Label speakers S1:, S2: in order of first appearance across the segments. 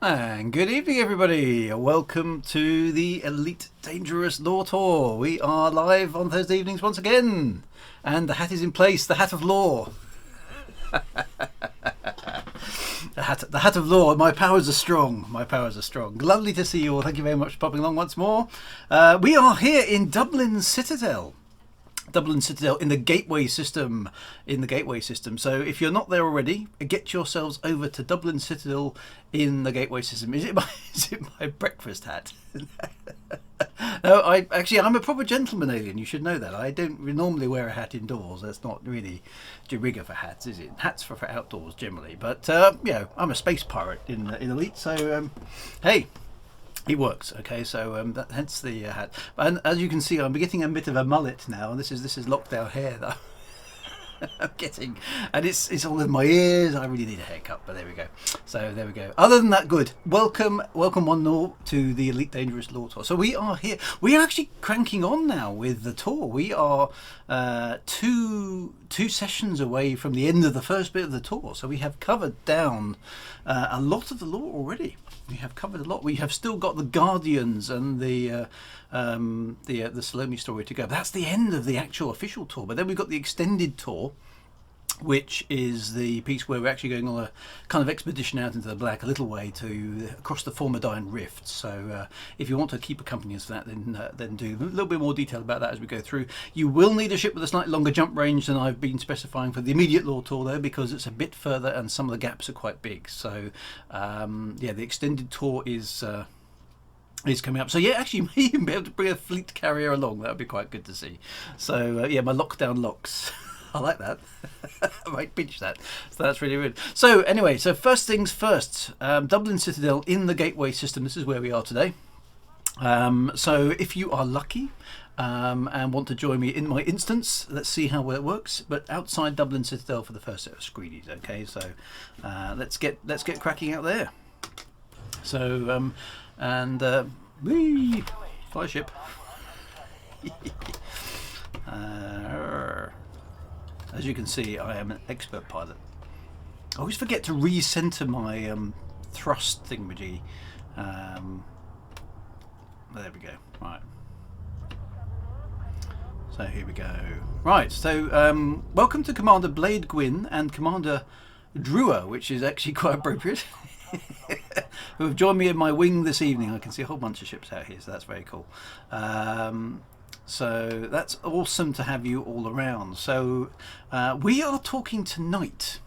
S1: And good evening, everybody. Welcome to the Elite Dangerous Law Tour. We are live on Thursday evenings once again, and the hat is in place. The hat of law. The hat of law. My powers are strong. My powers are strong. Lovely to see you all. Thank you very much for popping along once more. We are here in Dublin Citadel. Dublin Citadel in the gateway system. So if you're not there already, get yourselves over to Dublin Citadel in the gateway system. Is it my breakfast hat? No, I'm a proper gentleman alien. You should know that. I don't normally wear a hat indoors. That's not really de rigueur for hats, is it? Hats for outdoors generally. But I'm a space pirate in Elite. So hey. It works, okay. So hence the hat. And as you can see, I'm getting a bit of a mullet now. This is lockdown hair that I'm getting, and it's all in my ears. I really need a haircut, but there we go. So there we go. Other than that, good. Welcome one and all to the Elite Dangerous Law Tour. So we are here. We are actually cranking on now with the tour. We are two sessions away from the end of the first bit of the tour. So we have covered down a lot of the law already. We have covered a lot. We have still got the Guardians and the Salome story to go. That's the end of the actual official tour. But then we've got the extended tour, which is the piece where we're actually going on a kind of expedition out into the black a little way across the Formidine Rift. So if you want to keep accompanying us for that, then do a little bit more detail about that as we go through. You will need a ship with a slightly longer jump range than I've been specifying for the immediate law tour there, because it's a bit further and some of the gaps are quite big. So the extended tour is coming up. So yeah, actually you may even be able to bring a fleet carrier along. That would be quite good to see. So my lockdown locks. I like that. I might pitch that. So that's really good. So anyway, first things first. Dublin Citadel in the gateway system. This is where we are today. So if you are lucky and want to join me in my instance, let's see how well it works. But outside Dublin Citadel for the first set of screenies. Okay, so let's get cracking out there. So fly ship. As you can see, I am an expert pilot. I always forget to recenter my thrust thingamajig. There we go. Right. So here we go. Right. So welcome to Commander Blade Gwyn and Commander Drua, which is actually quite appropriate, who have joined me in my wing this evening. I can see a whole bunch of ships out here, so that's very cool. So that's awesome to have you all around. So we are talking tonight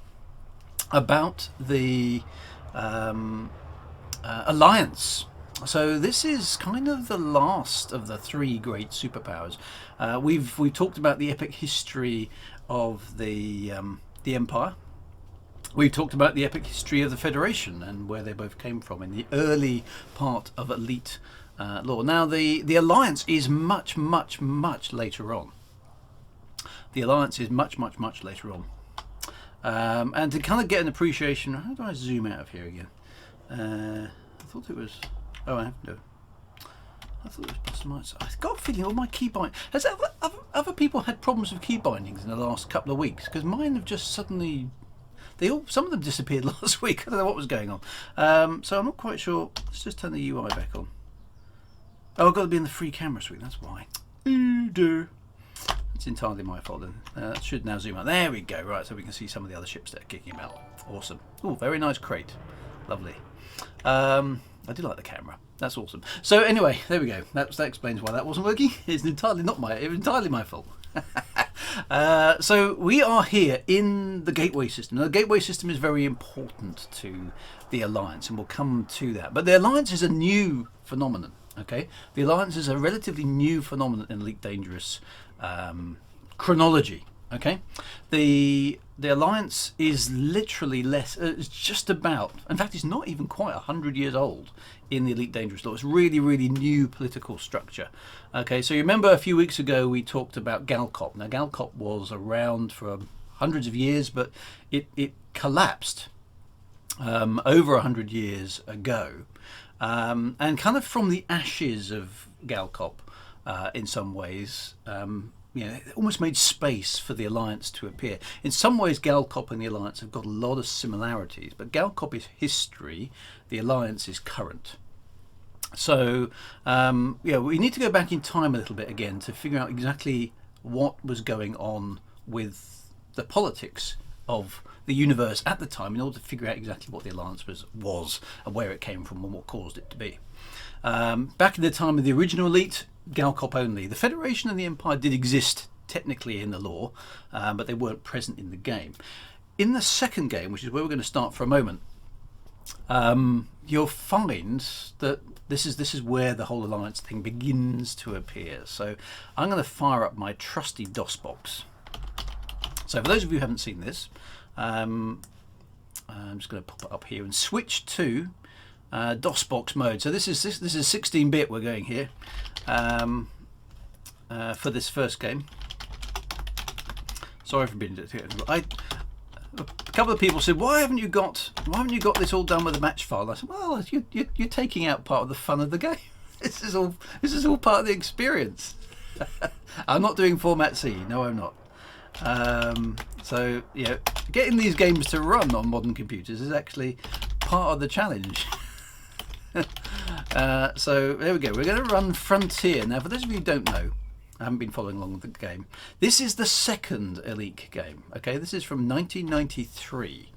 S1: about the Alliance. So this is kind of the last of the three great superpowers. We've talked about the epic history of the Empire. We've talked about the epic history of the Federation and where they both came from in the early part of Elite law. Now the Alliance is much later on. The Alliance is much later on. And to kind of get an appreciation, how do I zoom out of here again? I thought it was. Oh, I have to. I thought it was plus and minus. I've got a feeling all my key bindings. Has other people had problems with key bindings in the last couple of weeks? Because mine have just suddenly. Some of them disappeared last week. I don't know what was going on. So I'm not quite sure. Let's just turn the UI back on. Oh, I've got to be in the free camera suite, that's why. It's entirely my fault then. That should now zoom out. There we go. Right, so we can see some of the other ships that are kicking about. Awesome. Oh, very nice crate. Lovely. I do like the camera. That's awesome. So anyway, there we go. That explains why that wasn't working. It's entirely my fault. So we are here in the gateway system. Now, the gateway system is very important to the Alliance, and we'll come to that. But the Alliance is a new phenomenon. Okay, the Alliance is a relatively new phenomenon in Elite Dangerous chronology. Okay, the Alliance is literally it's just about, in fact, it's not even quite 100 years old in the Elite Dangerous law. It's really new political structure. Okay, so you remember a few weeks ago we talked about Galcop. Now Galcop was around for hundreds of years, but it collapsed over 100 years ago. And kind of from the ashes of Galcop, in some ways, it almost made space for the Alliance to appear. In some ways, Galcop and the Alliance have got a lot of similarities, but Galcop is history, the Alliance is current. So, we need to go back in time a little bit again to figure out exactly what was going on with the politics of the universe at the time in order to figure out exactly what the Alliance was and where it came from and what caused it to be. Back in the time of the original Elite, Galcop only. The Federation and the Empire did exist technically in the lore, but they weren't present in the game. In the second game, which is where we're going to start for a moment, you'll find that this is where the whole Alliance thing begins to appear. So I'm going to fire up my trusty DOS box. So for those of you who haven't seen this, I'm just going to pop it up here and switch to DOS box mode. So this is 16-bit we're going here for this first game. Sorry for being a couple of people said, why haven't you got this all done with a match file? I said, well, you're taking out part of the fun of the game. This is all part of the experience. I'm not doing format C. No, I'm not. So getting these games to run on modern computers is actually part of the challenge. So there we go. We're going to run Frontier. Now, for those of you who don't know, I haven't been following along with the game, this is the second Elite game. Okay, this is from 1993.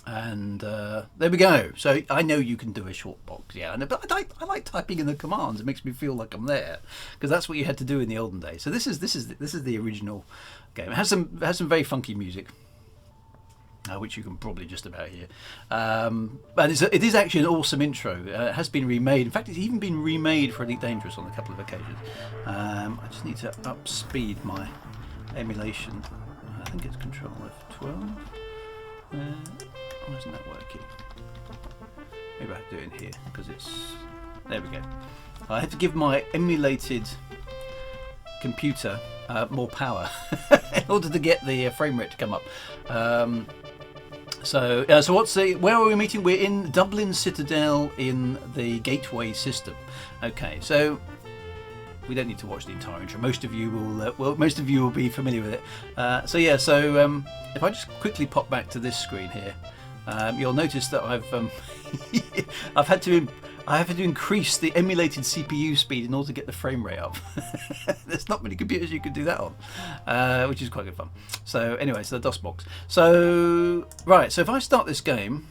S1: And there we go. So I know you can do a short box, but I like typing in the commands. It makes me feel like I'm there, because that's what you had to do in the olden days. So this is the original game. It has some very funky music, which you can probably just about hear. But it is actually an awesome intro. It has been remade. In fact, it's even been remade for Elite Dangerous on a couple of occasions. I just need to up speed my emulation. I think it's Control F12. Why isn't that working? Maybe I have to do it in here because it's... There we go. I had to give my emulated computer more power in order to get the frame rate to come up. So where are we meeting? We're in Dublin Citadel in the Gateway system. Okay, so we don't need to watch the entire intro. Most of you will be familiar with it. So if I just quickly pop back to this screen here, you'll notice that I've had to increase the emulated CPU speed in order to get the frame rate up. There's not many computers you can do that on, which is quite good fun. So anyway, so the DOS box. So right, so if I start this game,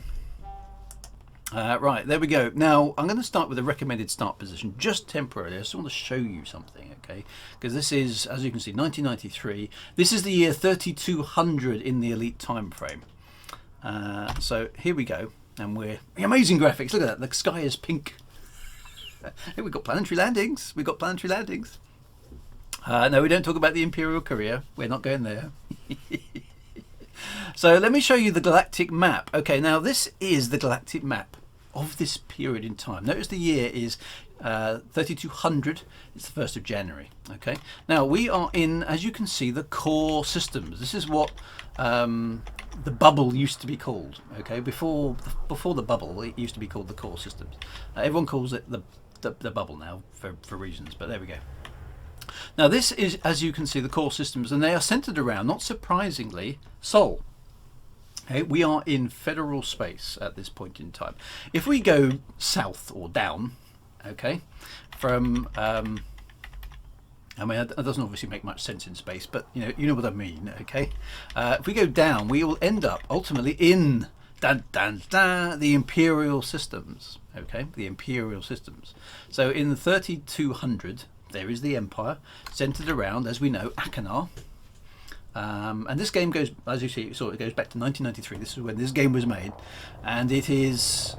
S1: right, there we go. Now I'm going to start with a recommended start position, just temporarily. I just want to show you something, okay? Because this is, as you can see, 1993. This is the year 3200 in the Elite time frame. So here we go, and we're amazing graphics. Look at that, the sky is pink. Hey, we've got planetary landings. No, we don't talk about the Imperial Courier. We're not going there. So let me show you the galactic map. Okay, now this is the galactic map of this period in time. Notice the year is 3200. It's the 1st of January. Okay, now we are in, as you can see, the core systems. This is what the bubble used to be called. Okay, before the bubble, it used to be called the core systems. Everyone calls it the bubble now for reasons, but there we go. Now this is, as you can see, the core systems, and they are centered around, not surprisingly, Sol. Okay, we are in federal space at this point in time. If we go south or down, okay, from I mean, it doesn't obviously make much sense in space, but you know what I mean, okay? If we go down, we will end up ultimately in the Imperial systems, okay? The Imperial systems. So in the 3200, there is the Empire, centered around, as we know, Akanar. And this game goes, as you see, it goes back to 1993. This is when this game was made, and it is,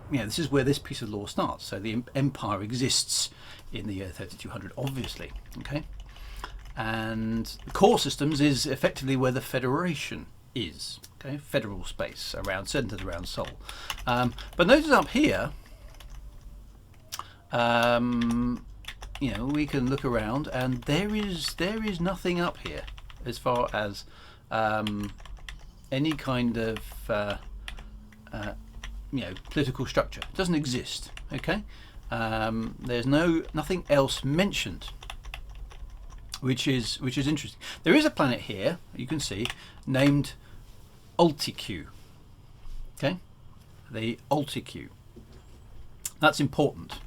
S1: this is where this piece of lore starts. So the Empire exists in the year 3200, obviously, okay. And the core systems is effectively where the Federation is, okay, federal space centered around Sol. But notice up here, we can look around, and there is nothing up here as far as any kind of political structure. It doesn't exist, okay. There's nothing else mentioned which is interesting. There is a planet here you can see named Ultiq. Okay, the Ultiq. That's important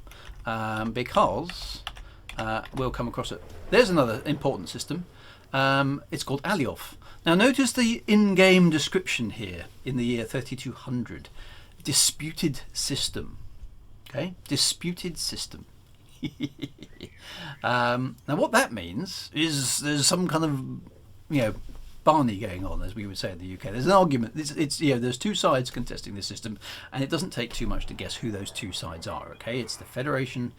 S1: because we'll come across it. There's another important system. It's called Alioth. Now notice the in-game description here in the year 3200. Disputed system. Okay, disputed system. Now what that means is there's some kind of Barney going on, as we would say in the UK. There's an argument. It's there's two sides contesting this system, and it doesn't take too much to guess who those two sides are. Okay, it's the Federation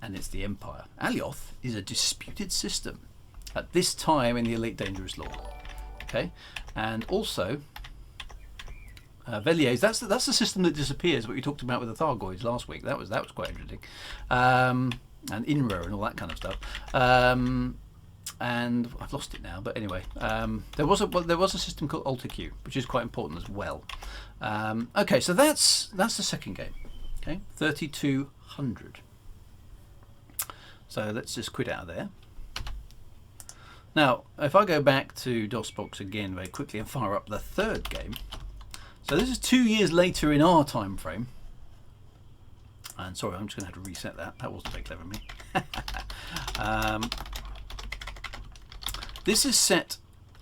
S1: and it's the Empire. Alioth is a disputed system at this time in the Elite Dangerous Law. Okay, and also Veliers. That's the system that disappears. What we talked about with the Thargoids last week. That was quite interesting. And INRA and all that kind of stuff. And I've lost it now. But anyway, there was a system called Ultiq, which is quite important as well. Okay, so that's the second game. Okay, 3200. So let's just quit out of there. Now, if I go back to DOSBox again very quickly and fire up the third game. So this is 2 years later in our time frame. And sorry, I'm just going to have to reset that. That wasn't very clever of me. This is set,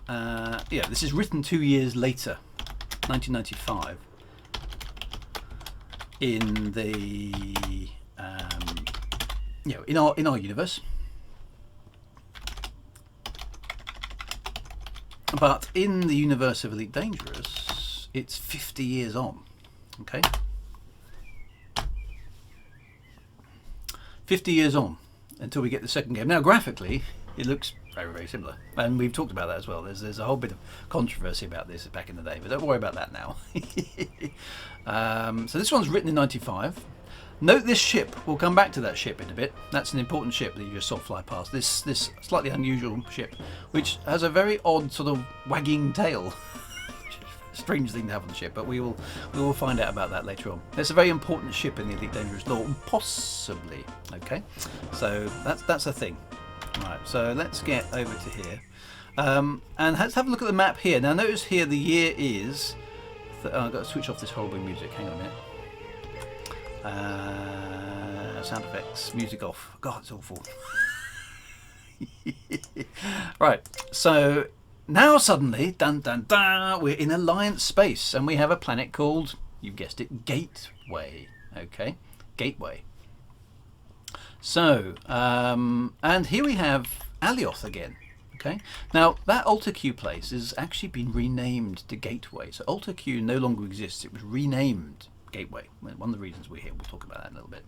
S1: this is written 2 years later, 1995, in the, in our universe. But in the universe of Elite Dangerous, it's 50 years on. Okay, 50 years on until we get the second game. Now, graphically, it looks very, very similar, and we've talked about that as well. There's a whole bit of controversy about this back in the day, but don't worry about that now. So this one's written in 95. Note this ship. We'll come back to that ship in a bit. That's an important ship that you just saw fly past. This slightly unusual ship, which has a very odd sort of wagging tail. Strange thing to have on the ship, but we will find out about that later on. It's a very important ship in the Elite Dangerous Law, possibly. Okay, so that's a thing. Right, so let's get over to here, and let's have a look at the map here. Now notice here the year is. I've got to switch off this horrible music. Hang on a minute. Sound effects, music off. God, it's awful. Right, so now suddenly, dun dun dun, we're in Alliance space, and we have a planet called, you've guessed it, Gateway. Okay, Gateway. So, and here we have Alioth again. Okay, now that Ultiq place has actually been renamed to Gateway. So Ultiq no longer exists. It was renamed Gateway. One of the reasons we're here. We'll talk about that in a little bit.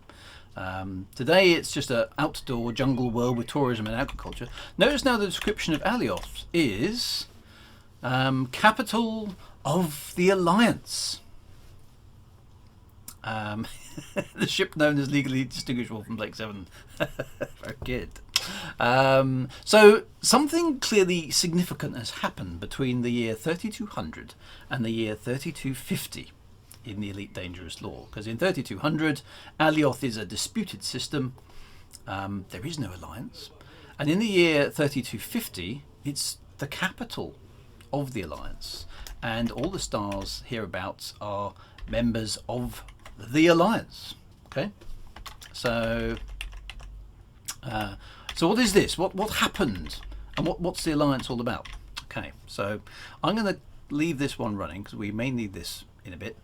S1: Today it's just an outdoor jungle world with tourism and agriculture. Notice now the description of Alioth is capital of the Alliance. The ship known as legally distinguishable from Blake 7. Very good. So something clearly significant has happened between the year 3200 and the year 3250 in the Elite Dangerous Law. Because in 3200, Alioth is a disputed system. There is no alliance. And in the year 3250, it's the capital of the Alliance. And all the stars hereabouts are members of the Alliance. Okay, so what is this? What happened, and what's the Alliance all about? Okay, so I'm going to leave this one running because we may need this in a bit.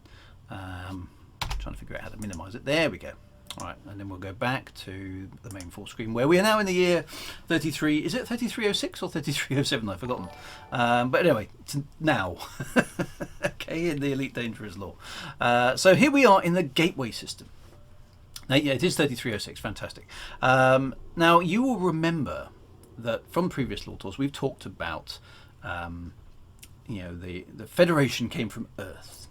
S1: Trying to figure out how to minimize it. There we go. All right, and then we'll go back to the main full screen where we are now in the year 33. Is it 3306 or 3307? I've forgotten. But anyway, now. Okay, in the Elite Dangerous Law. So here we are in the Gateway system. Now, yeah, it is 3306. Fantastic. Now, you will remember that from previous Law Tours, we've talked about, the Federation came from Earth.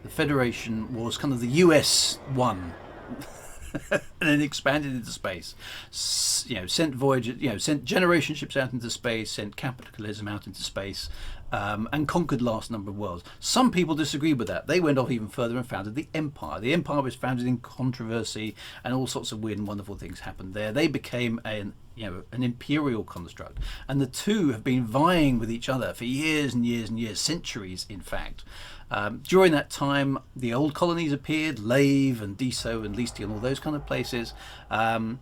S1: The Federation was kind of the US one. And then expanded into space, sent voyages, sent generation ships out into space, sent capitalism out into space, and conquered last number of worlds. Some people disagreed with that. They went off even further and founded the Empire. The Empire was founded in controversy, and all sorts of weird and wonderful things happened there. They became an imperial construct, and the two have been vying with each other for years and years and years, centuries, in fact. During that time, the old colonies appeared, Lave and Deso and Leastia and all those kind of places. The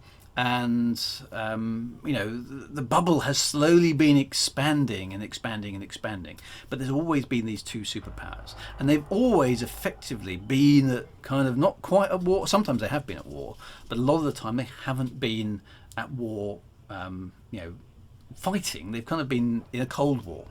S1: bubble has slowly been expanding and expanding and expanding, but there's always been these two superpowers, and they've always effectively been at kind of not quite at war. Sometimes they have been at war, but a lot of the time they haven't been at war, fighting. They've kind of been in a Cold War,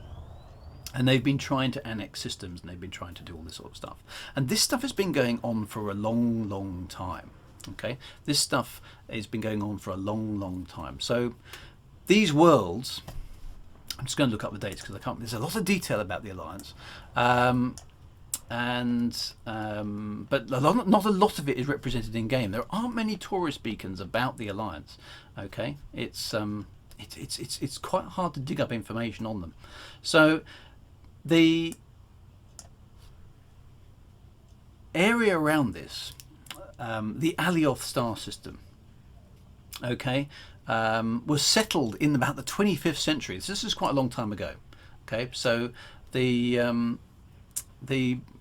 S1: and they've been trying to annex systems, and they've been trying to do all this sort of stuff, and this stuff has been going on for a long, long time. Okay, this stuff has been going on for a long, long time. So these worlds, I'm just going to look up the dates because I can't. There's a lot of detail about the Alliance, but not a lot of it is represented in game. There aren't many tourist beacons about the Alliance. Okay, it's quite hard to dig up information on them. So the area around this. The Alioth star system, was settled in about the 25th century. This is quite a long time ago. Okay, so the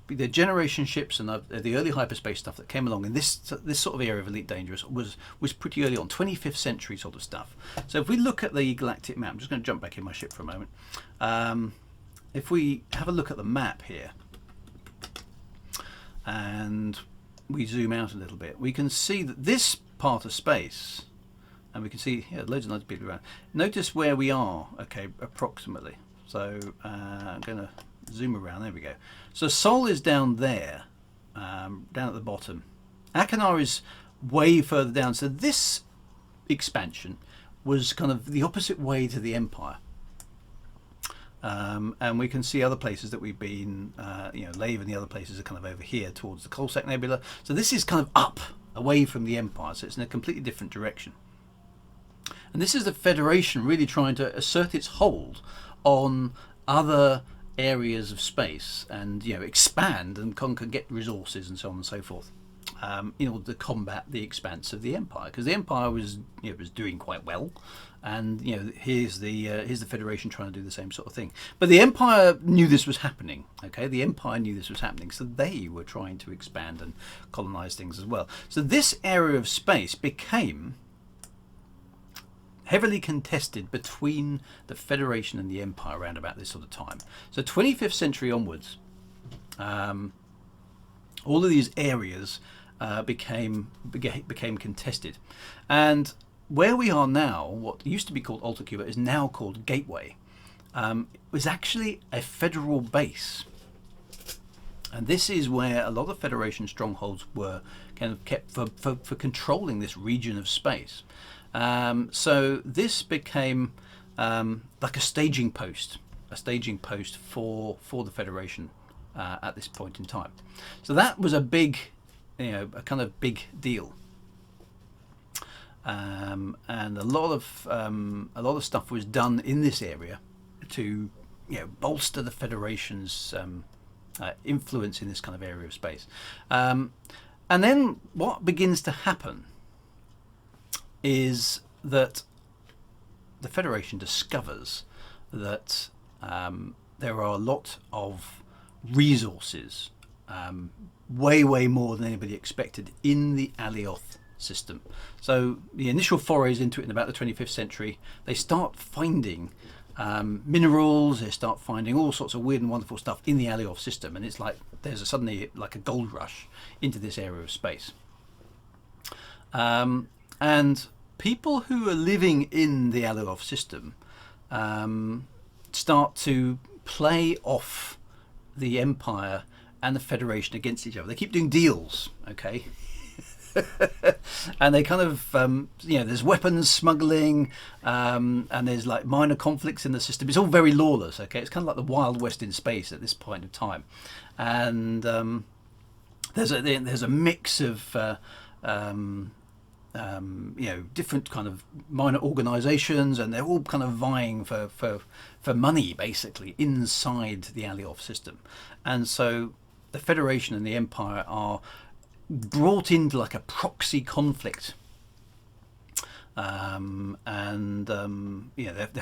S1: generation ships and the early hyperspace stuff that came along in this sort of area of Elite Dangerous was pretty early on, 25th century sort of stuff. So if we look at the galactic map, I'm just going to jump back in my ship for a moment. If we have a look at the map here, and we zoom out a little bit, we can see that this part of space, and we can see loads and loads of people around. Notice where we are, approximately. So I'm going to zoom around. There we go. So Sol is down there, down at the bottom. Akinar is way further down. So this expansion was kind of the opposite way to the Empire. And we can see other places that we've been, Lave and the other places are kind of over here towards the Coalsack Nebula. So this is kind of up, away from the Empire, so it's in a completely different direction. And this is the Federation really trying to assert its hold on other areas of space and, expand and conquer, get resources and so on and so forth, in order to combat the expanse of the Empire. Because the Empire was doing quite well. And here's the Federation trying to do the same sort of thing. But the Empire knew this was happening. Okay, the Empire knew this was happening, so they were trying to expand and colonize things as well. So this area of space became heavily contested between the Federation and the Empire around about this sort of time. So 25th century onwards, all of these areas became contested, and where we are now, what used to be called Alta Cuba is now called Gateway, was actually a federal base. And this is where a lot of Federation strongholds were kind of kept for controlling this region of space. So this became like a staging post for the Federation at this point in time. So that was a kind of big deal. And a lot of stuff was done in this area to bolster the Federation's influence in this kind of area of space. And then what begins to happen is that the Federation discovers that there are a lot of resources, way more than anybody expected, in the Alioth system. So the initial forays into it in about the 25th century, they start finding minerals, they start finding all sorts of weird and wonderful stuff in the Alioth system, and it's like there's suddenly like a gold rush into this area of space. And people who are living in the Alioth system start to play off the Empire and the Federation against each other. They keep doing deals, okay? And they kind of, there's weapons smuggling, and there's like minor conflicts in the system. It's all very lawless, okay? It's kind of like the Wild West in space at this point of time. And there's a mix of different kind of minor organisations, and they're all kind of vying for money basically inside the Alioth system. And so the Federation and the Empire are brought into like a proxy conflict. They're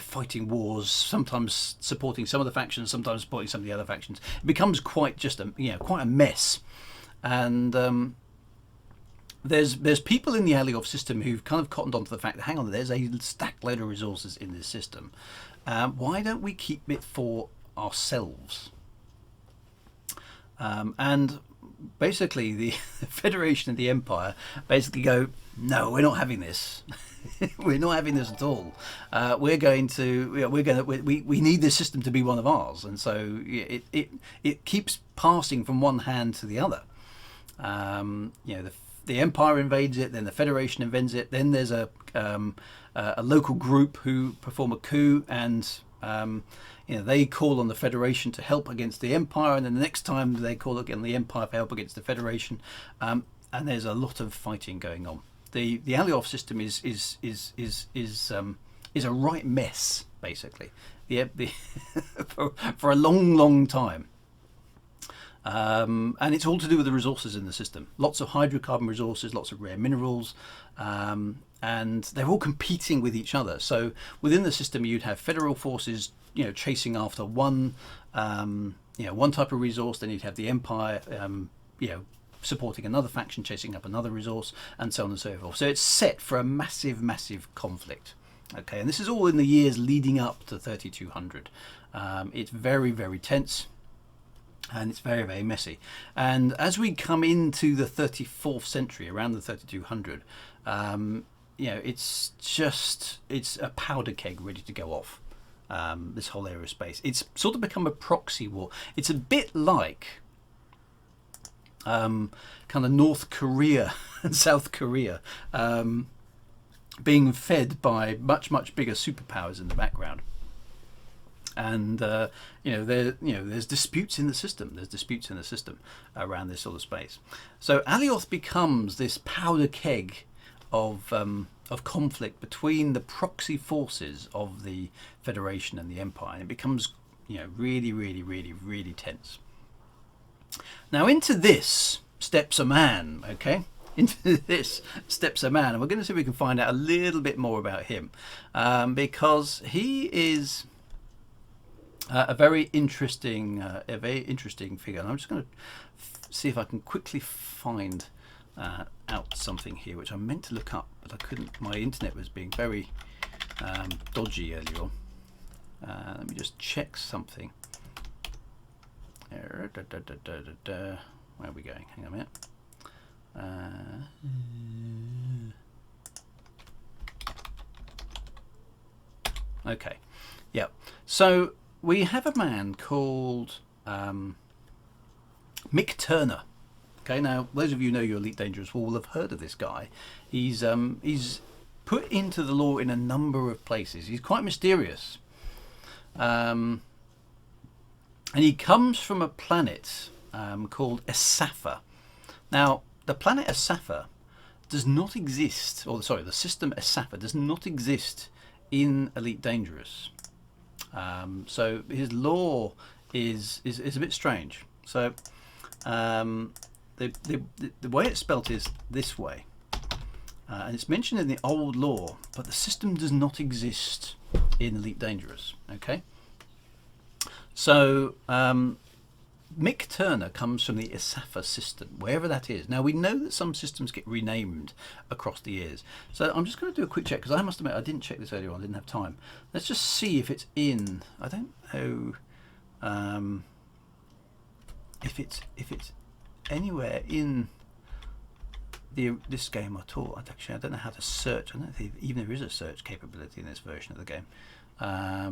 S1: fighting wars, sometimes supporting some of the factions, sometimes supporting some of the other factions. It becomes quite a mess. And there's people in the Alioth system who've kind of cottoned onto the fact that, hang on, there's a stack load of resources in this system. Why don't we keep it for ourselves? And basically the Federation and the Empire basically go, no, we're not having this. We're not having this at all. We need this system to be one of ours, and so it keeps passing from one hand to the other. The Empire invades it, then the Federation invades it, then there's a local group who perform a coup, and they call on the Federation to help against the Empire, and then the next time they call again the Empire for help against the Federation, and there's a lot of fighting going on. The Alioth system is a right mess, basically. For a long time. And it's all to do with the resources in the system. Lots of hydrocarbon resources, lots of rare minerals, and they're all competing with each other. So within the system, you'd have federal forces, chasing after one type of resource. Then you'd have the Empire, supporting another faction, chasing up another resource, and so on and so forth. So it's set for a massive conflict. Okay, and this is all in the years leading up to 3200. It's very tense. And it's very messy. And as we come into the 34th century, around the 3200, it's a powder keg ready to go off. This whole area of space. It's sort of become a proxy war. It's a bit like kind of North Korea and South Korea being fed by much bigger superpowers in the background. And there's disputes in the system. There's disputes in the system around this sort of space. So Alioth becomes this powder keg of conflict between the proxy forces of the Federation and the Empire, and it becomes really tense. Now into this steps a man. Okay, into this steps a man, and we're going to see if we can find out a little bit more about him, because he is a very interesting figure. And I'm just going to see if I can quickly find out something here, which I meant to look up, but I couldn't. My internet was being very dodgy earlier on. Let me just check something. Where are we going? Hang on a minute. Okay. Yeah. So we have a man called Mick Turner. Okay, now those of you who know your Elite Dangerous will have heard of this guy. He's put into the lore in a number of places. He's quite mysterious, and he comes from a planet called Asafa. Now, the planet Asafa does not exist, or sorry, the system Asafa does not exist in Elite Dangerous. So his lore is a bit strange. So the way it's spelt is this way, and it's mentioned in the old lore, but the system does not exist in Elite Dangerous. Okay, so Mick Turner comes from the Asafa system, wherever that is. Now we know that some systems get renamed across the years, so I'm just going to do a quick check, because I must admit I didn't check this earlier on, I didn't have time. Let's just see if it's in. I don't know if it's anywhere in this game at all. Actually, I don't know how to search. I don't think even there is a search capability in this version of the game. I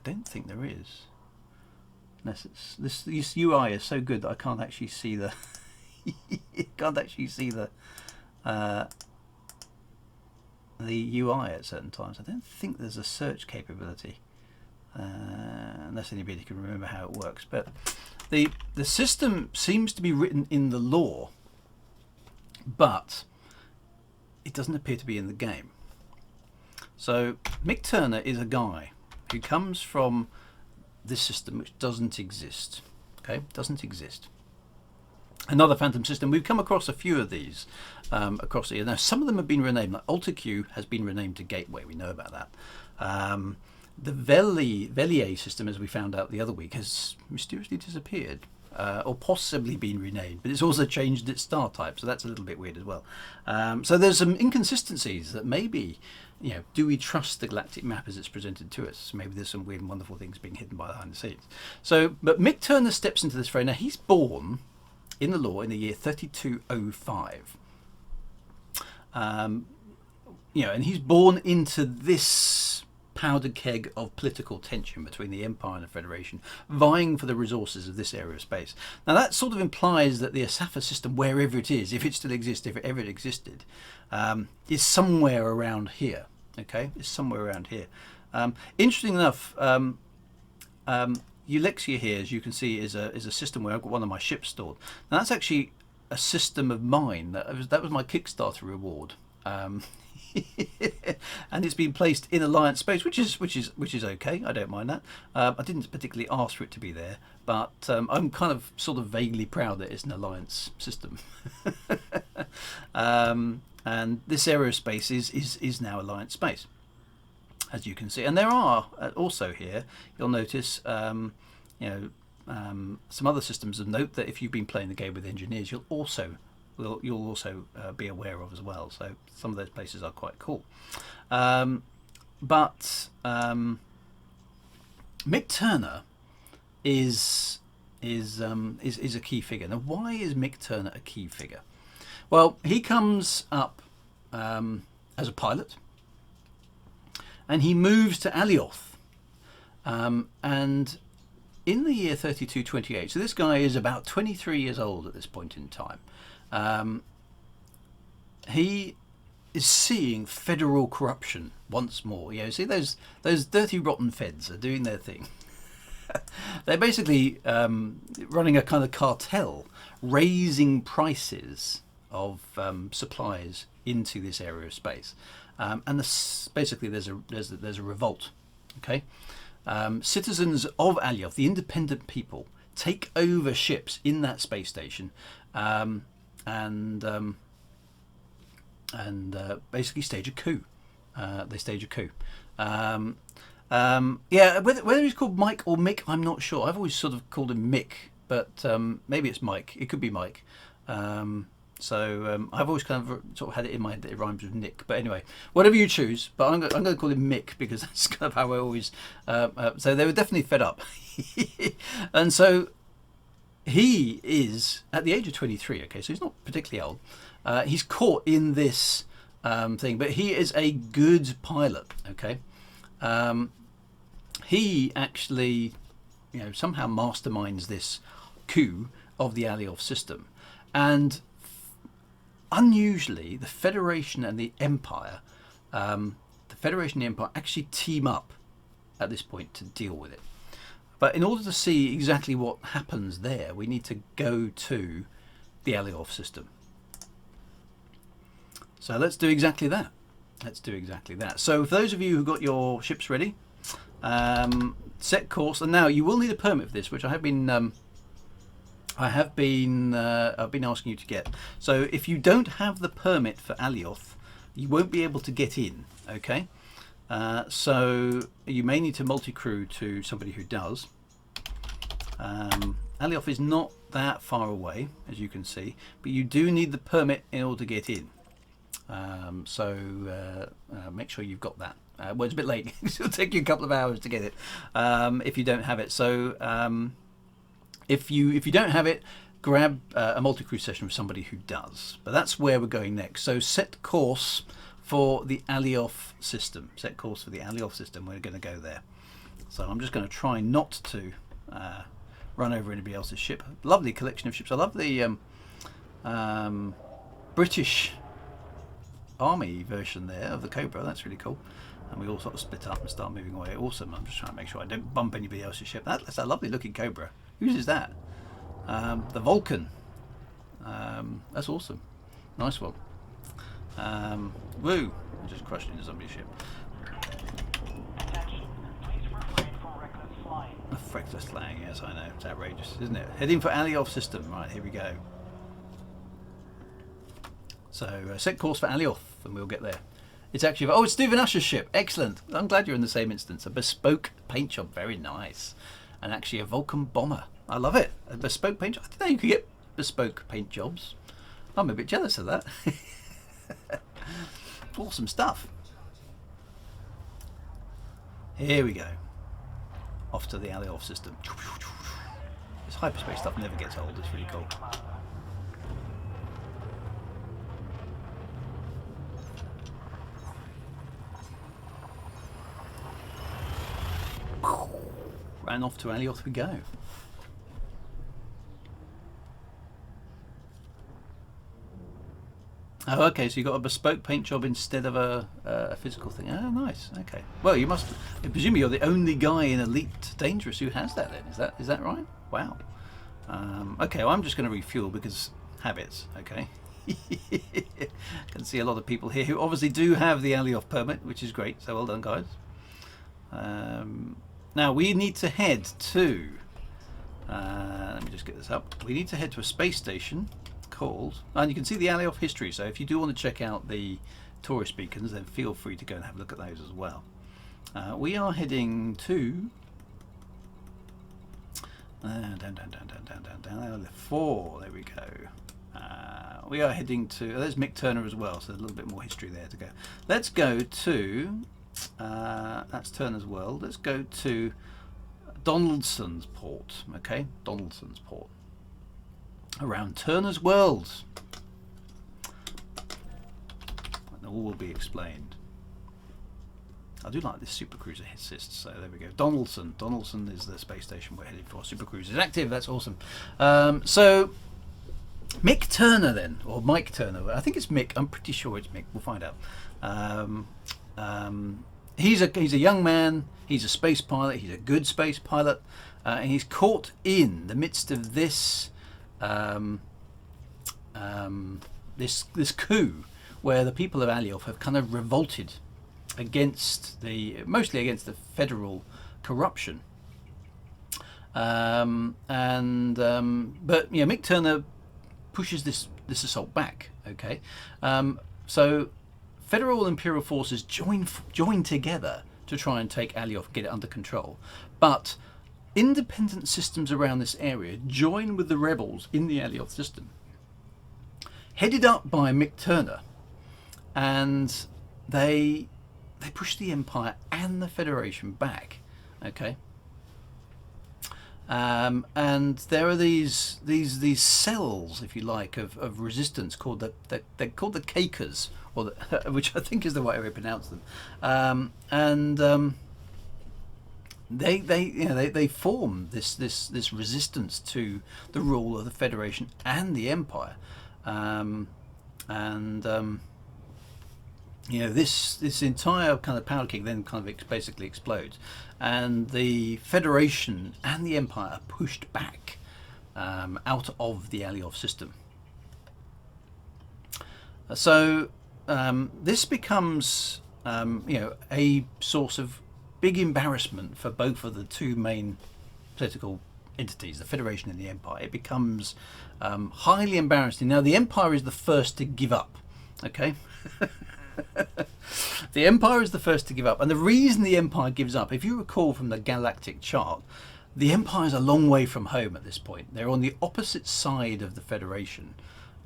S1: don't think there is. Unless this UI is so good that I can't actually see the the UI at certain times. I don't think there's a search capability, unless anybody can remember how it works. But the system seems to be written in the lore, but it doesn't appear to be in the game. So Mick Turner is a guy who comes from this system which doesn't exist. Okay, doesn't exist. Another Phantom system. We've come across a few of these across the year. Now, some of them have been renamed. Like AltaQ has been renamed to Gateway. We know about that. The Velier system, as we found out the other week, has mysteriously disappeared. Or possibly been renamed, but it's also changed its star type, so that's a little bit weird as well. So there's some inconsistencies that maybe, do we trust the galactic map as it's presented to us? Maybe there's some weird and wonderful things being hidden behind the scenes. So, but Mick Turner steps into this fray. Now, he's born in the lore in the year 3205. And he's born into this powder keg of political tension between the Empire and the Federation, vying for the resources of this area of space. Now that sort of implies that the Asafa system, wherever it is, if it still exists, if it ever existed, is somewhere around here. Okay, is somewhere around here. Interesting enough, Eulexia here, as you can see, is a system where I've got one of my ships stored. Now that's actually a system of mine. That was my Kickstarter reward. And it's been placed in Alliance space, which is okay. I don't mind that. I didn't particularly ask for it to be there, but I'm kind of sort of vaguely proud that it's an Alliance system. And this area of space is now Alliance space, as you can see. And there are also here, you'll notice, some other systems of note that if you've been playing the game with engineers, you'll also be aware of as well. So some of those places are quite cool. But Mick Turner is a key figure. Now, why is Mick Turner a key figure? Well, he comes up as a pilot, and he moves to Alioth, and in the year 3228. So this guy is about 23 years old at this point in time. He is seeing federal corruption once more. See those dirty rotten feds are doing their thing. They're basically running a kind of cartel, raising prices of supplies into this area of space, and basically there's a revolt. Okay, citizens of Alioth, the independent people, take over ships in that space station. And basically stage a coup. They stage a coup. Whether he's called Mike or Mick, I'm not sure. I've always sort of called him Mick, but maybe it's Mike. It could be Mike. I've always kind of sort of had it in my head that it rhymes with Nick. But anyway, whatever you choose. But I'm going to call him Mick because that's kind of how I always. So they were definitely fed up, and so. He is at the age of 23. Okay, so he's not particularly old. He's caught in this thing, but he is a good pilot. Okay, he actually, somehow masterminds this coup of the Alioth system, and unusually, the Federation and the Empire, actually team up at this point to deal with it. But in order to see exactly what happens there, we need to go to the Alioth system. So let's do exactly that. So for those of you who got your ships ready, set course. And now you will need a permit for this, which I've been asking you to get. So if you don't have the permit for Alioth, you won't be able to get in. Okay. So you may need to multi-crew to somebody who does. Alioth is not that far away, as you can see, but you do need the permit in order to get in. Make sure you've got that. Well, it's a bit late. It'll take you a couple of hours to get it if you don't have it. So if you don't have it, grab a multi-crew session with somebody who does. But that's where we're going next. So set course for the Alioth system. We're going to go there. So I'm just going to try not to run over anybody else's ship. Lovely collection of ships. I love the British Army version there of the Cobra. That's really cool. And we all sort of split up and start moving away. Awesome. I'm just trying to make sure I don't bump anybody else's ship. That's a lovely looking Cobra. Whose is that? The Vulcan. That's awesome. Nice one. Woo! I just crushed into somebody's ship. Reckless flying, yes, I know. It's outrageous, isn't it? Heading for Alioth system. Right, here we go. So, set course for Alioth, and we'll get there. It's actually... Oh, it's Stephen Usher's ship. Excellent. I'm glad you're in the same instance. A bespoke paint job. Very nice. And actually a Vulcan bomber. I love it. A bespoke paint job. I didn't know you could get bespoke paint jobs. I'm a bit jealous of that. Awesome stuff. Here we go. Off to the Alioth system. This hyperspace stuff never gets old. It's really cool. And off to Alioth we go. Oh, okay, so you got a bespoke paint job instead of a physical thing. Oh, nice. Okay. Well, you must... I presume you're the only guy in Elite Dangerous who has that then. Is that right? Wow. Okay, well, I'm just going to refuel because habits, okay? Can see a lot of people here who obviously do have the Alioth permit, which is great. So well done, guys. Now, we need to head to... let me just get this up. We need to head to a space station called... And you can see the Alioth history, so if you do want to check out the tourist beacons, then feel free to go and have a look at those as well. We are heading to... down, 4, there we go. We are heading to... there's Mick Turner as well, so a little bit more history there to go. Let's go to... that's Turner's World. Let's go to Donaldson's Port. Okay, Donaldson's Port. Around Turner's World. And all will be explained. I do like this supercruiser assist, so there we go. Donaldson. Donaldson is the space station we're headed for. Supercruiser is active, that's awesome. So, Mick Turner then, or Mike Turner. I think it's Mick, I'm pretty sure it's Mick, we'll find out. He's a young man, he's a space pilot, he's a good space pilot, and he's caught in the midst of this this coup where the people of Alioth have kind of revolted against mostly against the federal corruption. But you know, Mick Turner pushes this assault back. Okay, so federal imperial forces join together to try and take Alioth and get it under control, but independent systems around this area join with the rebels in the Alioth system, headed up by Mick Turner, and they push the Empire and the Federation back. Okay, and there are these cells, if you like, of resistance called they're called the Cakers, or which I think is the way we pronounce them, They form this resistance to the rule of the Federation and the Empire, you know, this entire kind of powder keg then kind of basically explodes, and the Federation and the Empire are pushed back out of the Alioth system. So this becomes you know, a source of big embarrassment for both of the two main political entities, the Federation and the Empire. It becomes highly embarrassing. Now, the Empire is the first to give up. Okay. The Empire is the first to give up, and the reason the Empire gives up, if you recall from the Galactic chart, the Empire is a long way from home at this point. They're on the opposite side of the Federation,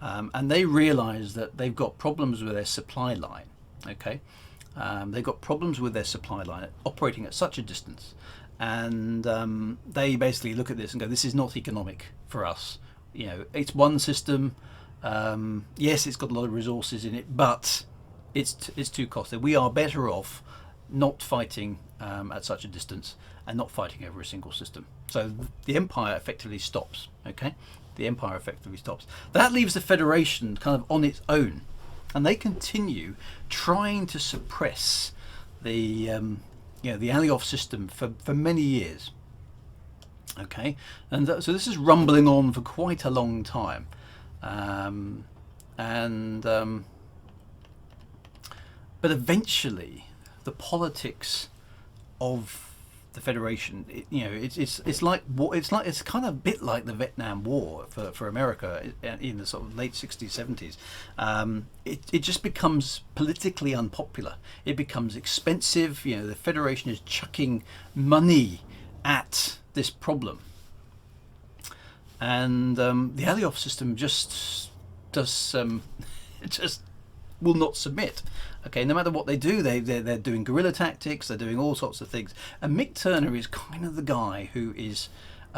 S1: and they realise that they've got problems with their supply line. Okay, they've got problems with their supply line operating at such a distance, and they basically look at this and go, "This is not economic for us. You know, it's one system. Yes, it's got a lot of resources in it, but it's too costly. We are better off not fighting at such a distance and not fighting over a single system." So the Empire effectively stops. Okay, the Empire effectively stops. That leaves the Federation kind of on its own, and they continue trying to suppress the you know, the Alioth system for many years. Okay, and so this is rumbling on for quite a long time. but eventually the politics of the Federation, it's kind of a bit like the Vietnam War for America in the sort of late 60s, 70s. It just becomes politically unpopular. It becomes expensive. The Federation is chucking money at this problem, and the Alioth system just will not submit. Okay, no matter what they do, they're doing guerrilla tactics, they're doing all sorts of things. And Mick Turner is kind of the guy who is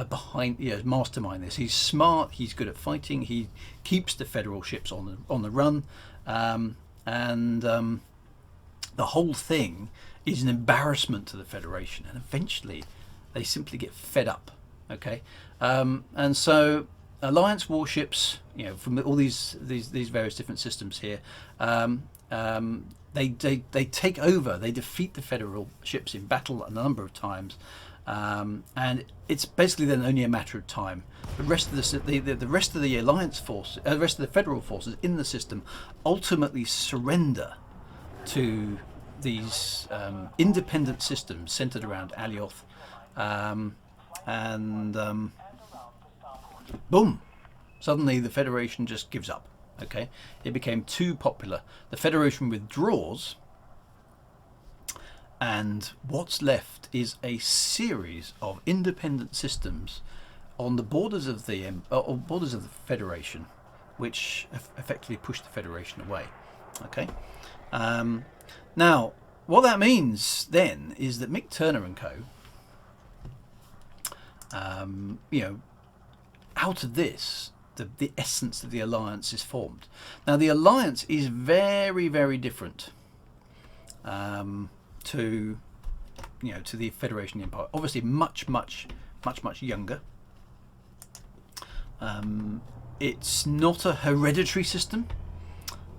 S1: behind, mastermind this. He's smart, he's good at fighting, he keeps the Federal ships on the run, and the whole thing is an embarrassment to the Federation. And eventually, they simply get fed up. Okay, and so Alliance warships, from all these various different systems here. They take over. They defeat the Federal ships in battle a number of times, and it's basically then only a matter of time. The rest of the rest of the Alliance force, the rest of the Federal forces in the system, ultimately surrender to these independent systems centered around Alioth, and boom! Suddenly, the Federation just gives up. Okay, it became too popular. The Federation withdraws, and what's left is a series of independent systems on the borders of the Federation, which effectively push the Federation away. Okay, now what that means then is that Mick Turner and co. Out of this, the essence of the Alliance is formed. Now, the Alliance is very, very different to the Federation Empire. Obviously, much younger. It's not a hereditary system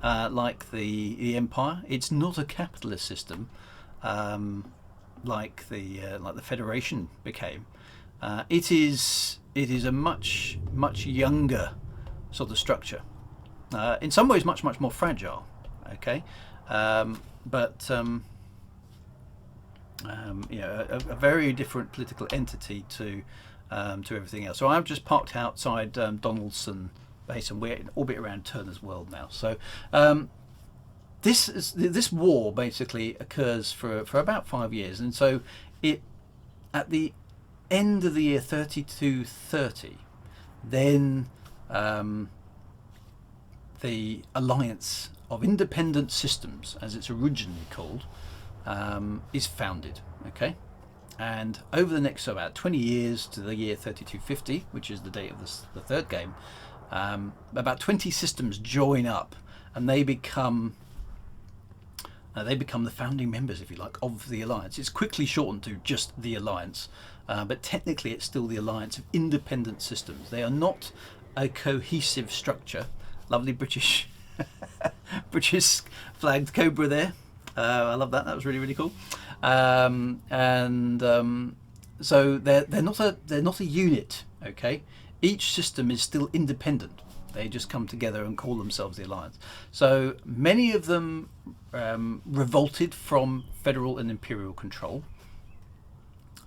S1: like the Empire. It's not a capitalist system like the Federation became. It is a much younger sort of structure. In some ways, much more fragile. Okay, but a very different political entity to everything else. So I've just parked outside Donaldson Base, and we're in orbit around Turner's World now. So this war basically occurs for about 5 years, and so at the end of the year 3230, then the Alliance of Independent Systems, as it's originally called, is founded. Okay, and over the next about 20 years to the year 3250, which is the date of the third game, about 20 systems join up, and they become the founding members, if you like, of the Alliance. It's quickly shortened to just the Alliance, but technically it's still the Alliance of Independent Systems. They are not a cohesive structure. Lovely British British flagged Cobra there. I love that. That was really cool. So they're not a unit. Okay, each system is still independent. They just come together and call themselves the Alliance. So many of them revolted from federal and imperial control.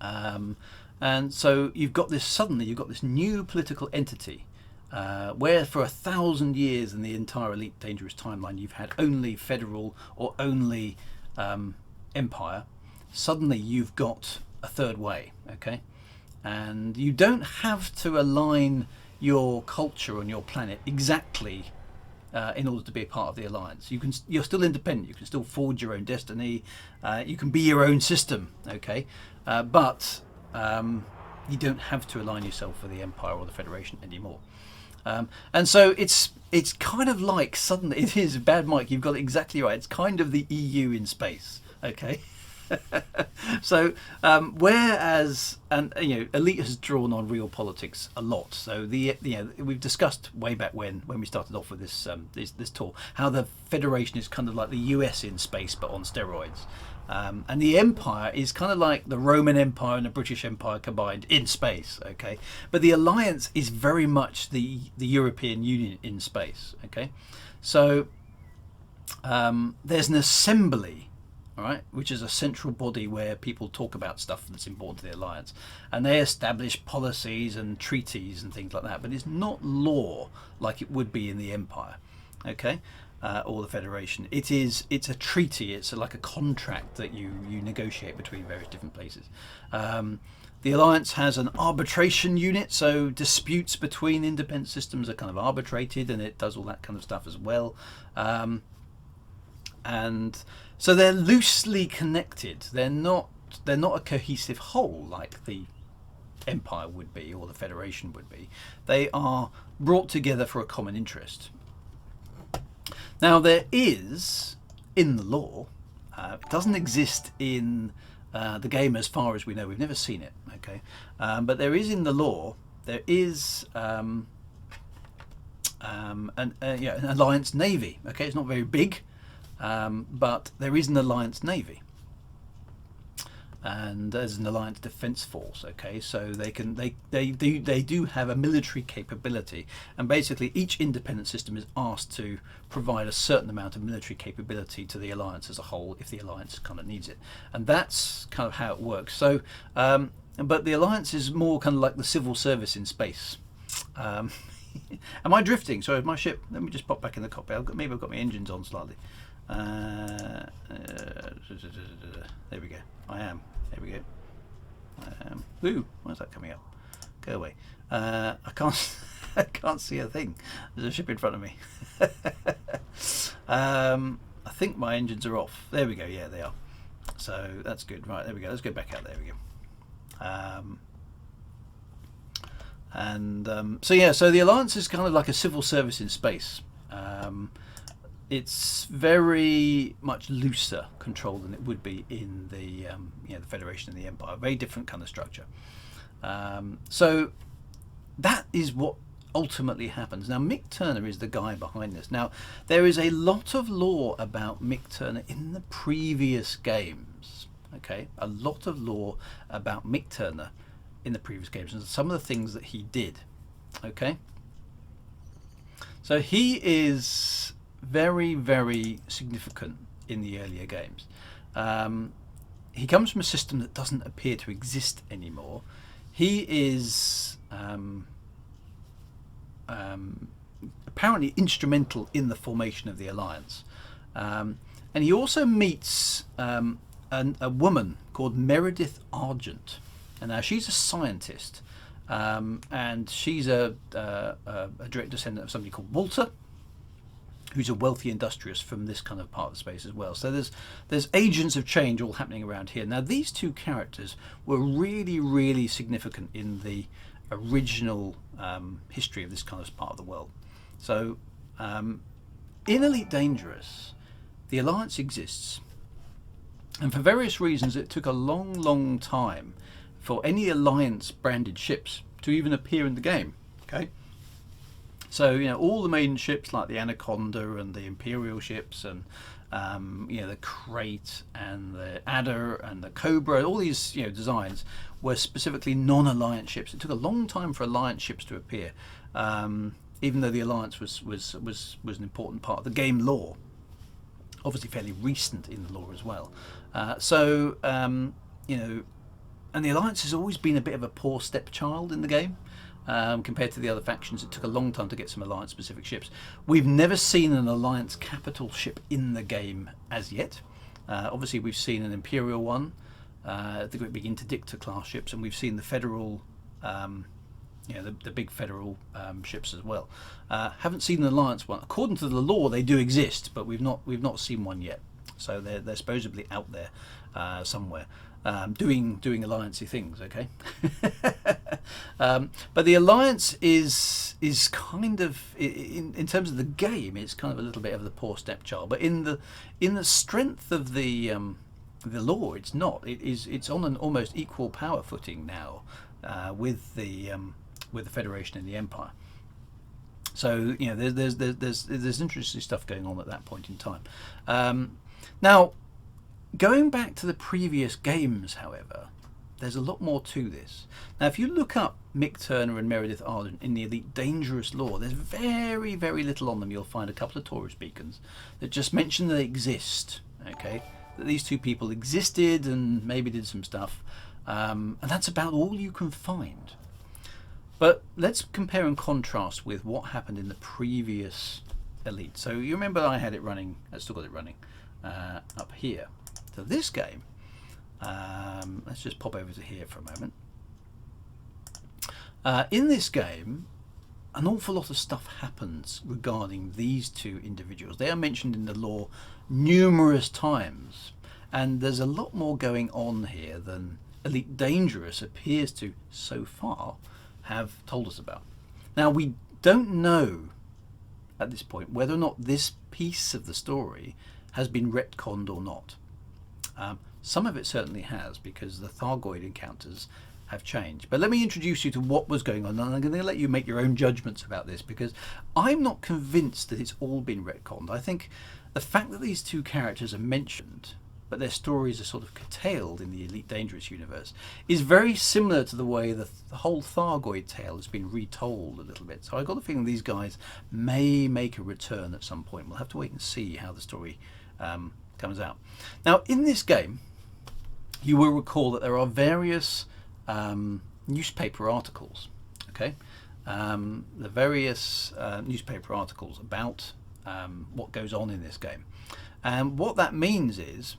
S1: And so you've got this new political entity where for 1,000 years in the entire Elite Dangerous timeline you've had only federal or only empire. Suddenly you've got a third way. Okay, and you don't have to align your culture on your planet exactly in order to be a part of the Alliance. You're still independent. You can still forge your own destiny. You can be your own system. Okay, but you don't have to align yourself with the Empire or the Federation anymore. And so it's kind of like suddenly it is bad, Mike. You've got it exactly right. It's kind of the EU in space. Okay. So whereas Elite has drawn on real politics a lot. So we've discussed way back when we started off with this tour how the Federation is kind of like the US in space but on steroids, and the Empire is kind of like the Roman Empire and the British Empire combined in space. Okay, but the Alliance is very much the European Union in space. Okay, so there's an assembly, all right, which is a central body where people talk about stuff that's important to the Alliance, and they establish policies and treaties and things like that. But it's not law like it would be in the Empire, okay, or the Federation. It's a treaty. It's like a contract that you negotiate between various different places. The Alliance has an arbitration unit, so disputes between independent systems are kind of arbitrated, and it does all that kind of stuff as well. And so they're loosely connected. They're not a cohesive whole like the Empire would be or the Federation would be. They are brought together for a common interest. Now there is, in the lore, it doesn't exist in the game as far as we know. We've never seen it, okay? But there is in the lore. There is an Alliance Navy. Okay, it's not very big, but there is an Alliance Navy, and there's an Alliance Defence Force. Okay, so they do have a military capability, and basically each independent system is asked to provide a certain amount of military capability to the Alliance as a whole if the Alliance kind of needs it, and that's kind of how it works. So, but the Alliance is more kind of like the civil service in space. Am I drifting? Sorry, my ship. Let me just pop back in the cockpit. Maybe I've got my engines on slightly. There we go. I am. There we go. Ooh, why's that coming up? Go away. I can't. I can't see a thing. There's a ship in front of me. I think my engines are off. There we go. Yeah, they are. So that's good. Right, there we go. Let's go back out. There we go. So yeah, so the Alliance is kind of like a civil service in space. It's very much looser control than it would be in the the Federation and the Empire. Very different kind of structure. So that is what ultimately happens. Now Mick Turner is the guy behind this. Now there is a lot of lore about Mick Turner in the previous games. Okay, a lot of lore about Mick Turner in the previous games and some of the things that he did. Okay, so he is very, very significant in the earlier games. He comes from a system that doesn't appear to exist anymore. He is apparently instrumental in the formation of the Alliance, and he also meets a woman called Meredith Argent, and now she's a scientist, and she's a direct descendant of somebody called Walter, who's a wealthy industrious from this kind of part of space as well. So there's agents of change all happening around here. Now these two characters were really, really significant in the original history of this kind of part of the world. So in Elite Dangerous, the Alliance exists, and for various reasons it took a long, long time for any Alliance branded ships to even appear in the game. Okay, so all the main ships like the Anaconda and the Imperial ships and the Crate and the Adder and the Cobra, all these designs were specifically non-Alliance ships. It took a long time for Alliance ships to appear, even though the Alliance was an important part of the game lore. Obviously fairly recent in the lore as well. And the Alliance has always been a bit of a poor stepchild in the game. Compared to the other factions, it took a long time to get some Alliance specific ships. We've never seen an Alliance capital ship in the game as yet. Obviously we've seen an Imperial one, the great big Interdictor class ships, and we've seen the Federal, the big Federal ships as well. Haven't seen an Alliance one. According to the lore, they do exist, but we've not seen one yet. So they're supposedly out there somewhere. Doing alliancey things, okay. But the Alliance is kind of in terms of the game, it's kind of a little bit of the poor stepchild. But in the strength of the lore, it's not. It's on an almost equal power footing now with the Federation and the Empire. So there's interesting stuff going on at that point in time. Now, going back to the previous games, however, there's a lot more to this. Now, if you look up Mick Turner and Meredith Argent in the Elite Dangerous lore, there's very, very little on them. You'll find a couple of Taurus beacons that just mention they exist, okay? That these two people existed and maybe did some stuff. And that's about all you can find. But let's compare and contrast with what happened in the previous Elite. So you remember I had it running, I still got it running, up here. So this game, let's just pop over to here for a moment. In this game, an awful lot of stuff happens regarding these two individuals. They are mentioned in the lore numerous times, and there's a lot more going on here than Elite Dangerous appears to, so far, have told us about. Now, we don't know at this point whether or not this piece of the story has been retconned or not. Some of it certainly has, because the Thargoid encounters have changed. But let me introduce you to what was going on, and I'm going to let you make your own judgments about this, because I'm not convinced that it's all been retconned. I think the fact that these two characters are mentioned, but their stories are sort of curtailed in the Elite Dangerous universe, is very similar to the way the whole Thargoid tale has been retold a little bit. So I got the feeling these guys may make a return at some point. We'll have to wait and see how the story comes out. Now, in this game, you will recall that there are various newspaper articles, okay? The various newspaper articles about what goes on in this game. And what that means is,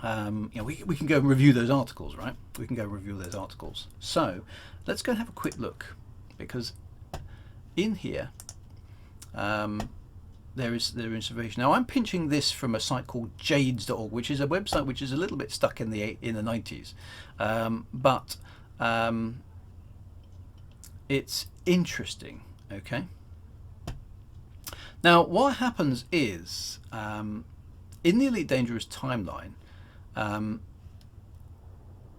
S1: you know, we can go and review those articles, right? We can go and review those articles. So let's go and have a quick look, because in here there is information. Now, I'm pinching this from a site called jades.org, which is a website which is a little bit stuck in the 90s, but it's interesting. Okay. Now, what happens is, in the Elite Dangerous timeline,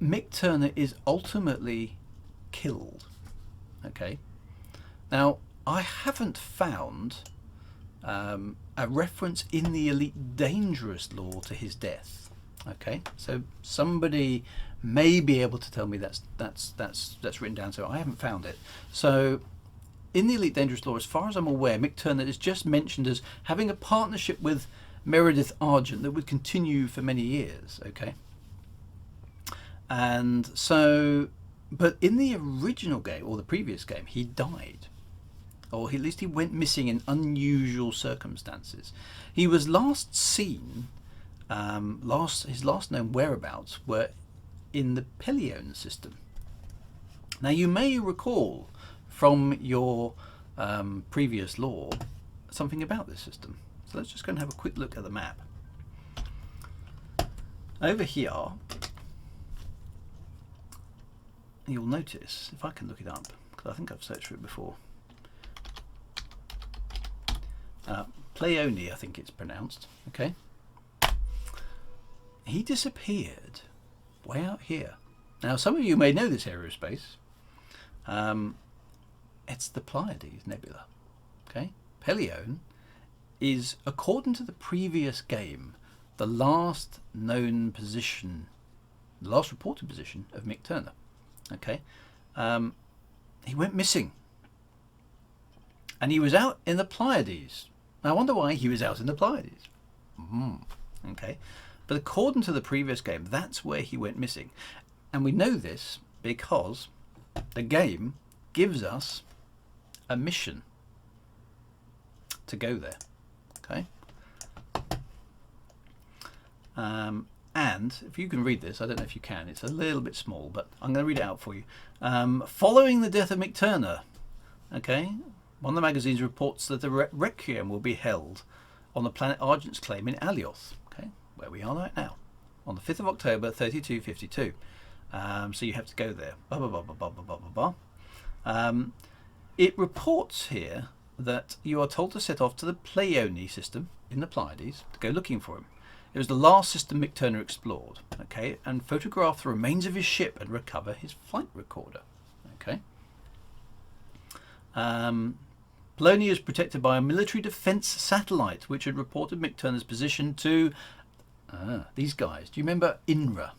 S1: Mick Turner is ultimately killed. Okay. Now, I haven't found a reference in the Elite Dangerous lore to his death. Okay, so somebody may be able to tell me that's written down. So I haven't found it. So in the Elite Dangerous lore, as far as I'm aware, Mick Turner is just mentioned as having a partnership with Meredith Argent that would continue for many years. Okay, and so, but in the original game, or the previous game, he died. Or at least he went missing in unusual circumstances. He was last seen, his last known whereabouts were in the Pelion system. Now, you may recall from your previous lore something about this system. So let's just go and have a quick look at the map. Over here, you'll notice, if I can look it up, because I think I've searched for it before. Pleione, I think it's pronounced. Okay, he disappeared way out here. Now, some of you may know this area of space. It's the Pleiades Nebula. Okay, Pelion is, according to the previous game, the last known position, the last reported position of Mick Turner. Okay, he went missing, and he was out in the Pleiades. Now, I wonder why he was out in the Pleiades. Okay, but according to the previous game, that's where he went missing, and we know this because the game gives us a mission to go there. Okay, and if you can read this, I don't know if you can, it's a little bit small, but I'm going to read it out for you. Following the death of Mick Turner, okay, one of the magazines reports that the Requiem will be held on the planet Argent's claim in Alioth, okay, where we are right now, on the 5th of October 3252. So you have to go there. It reports here that you are told to set off to the Pleione system in the Pleiades to go looking for him. It was the last system Mick Turner explored, okay, and photograph the remains of his ship and recover his flight recorder. Okay. Pleione is protected by a military defense satellite which had reported Mick Turner's position to these guys. Do you remember INRA?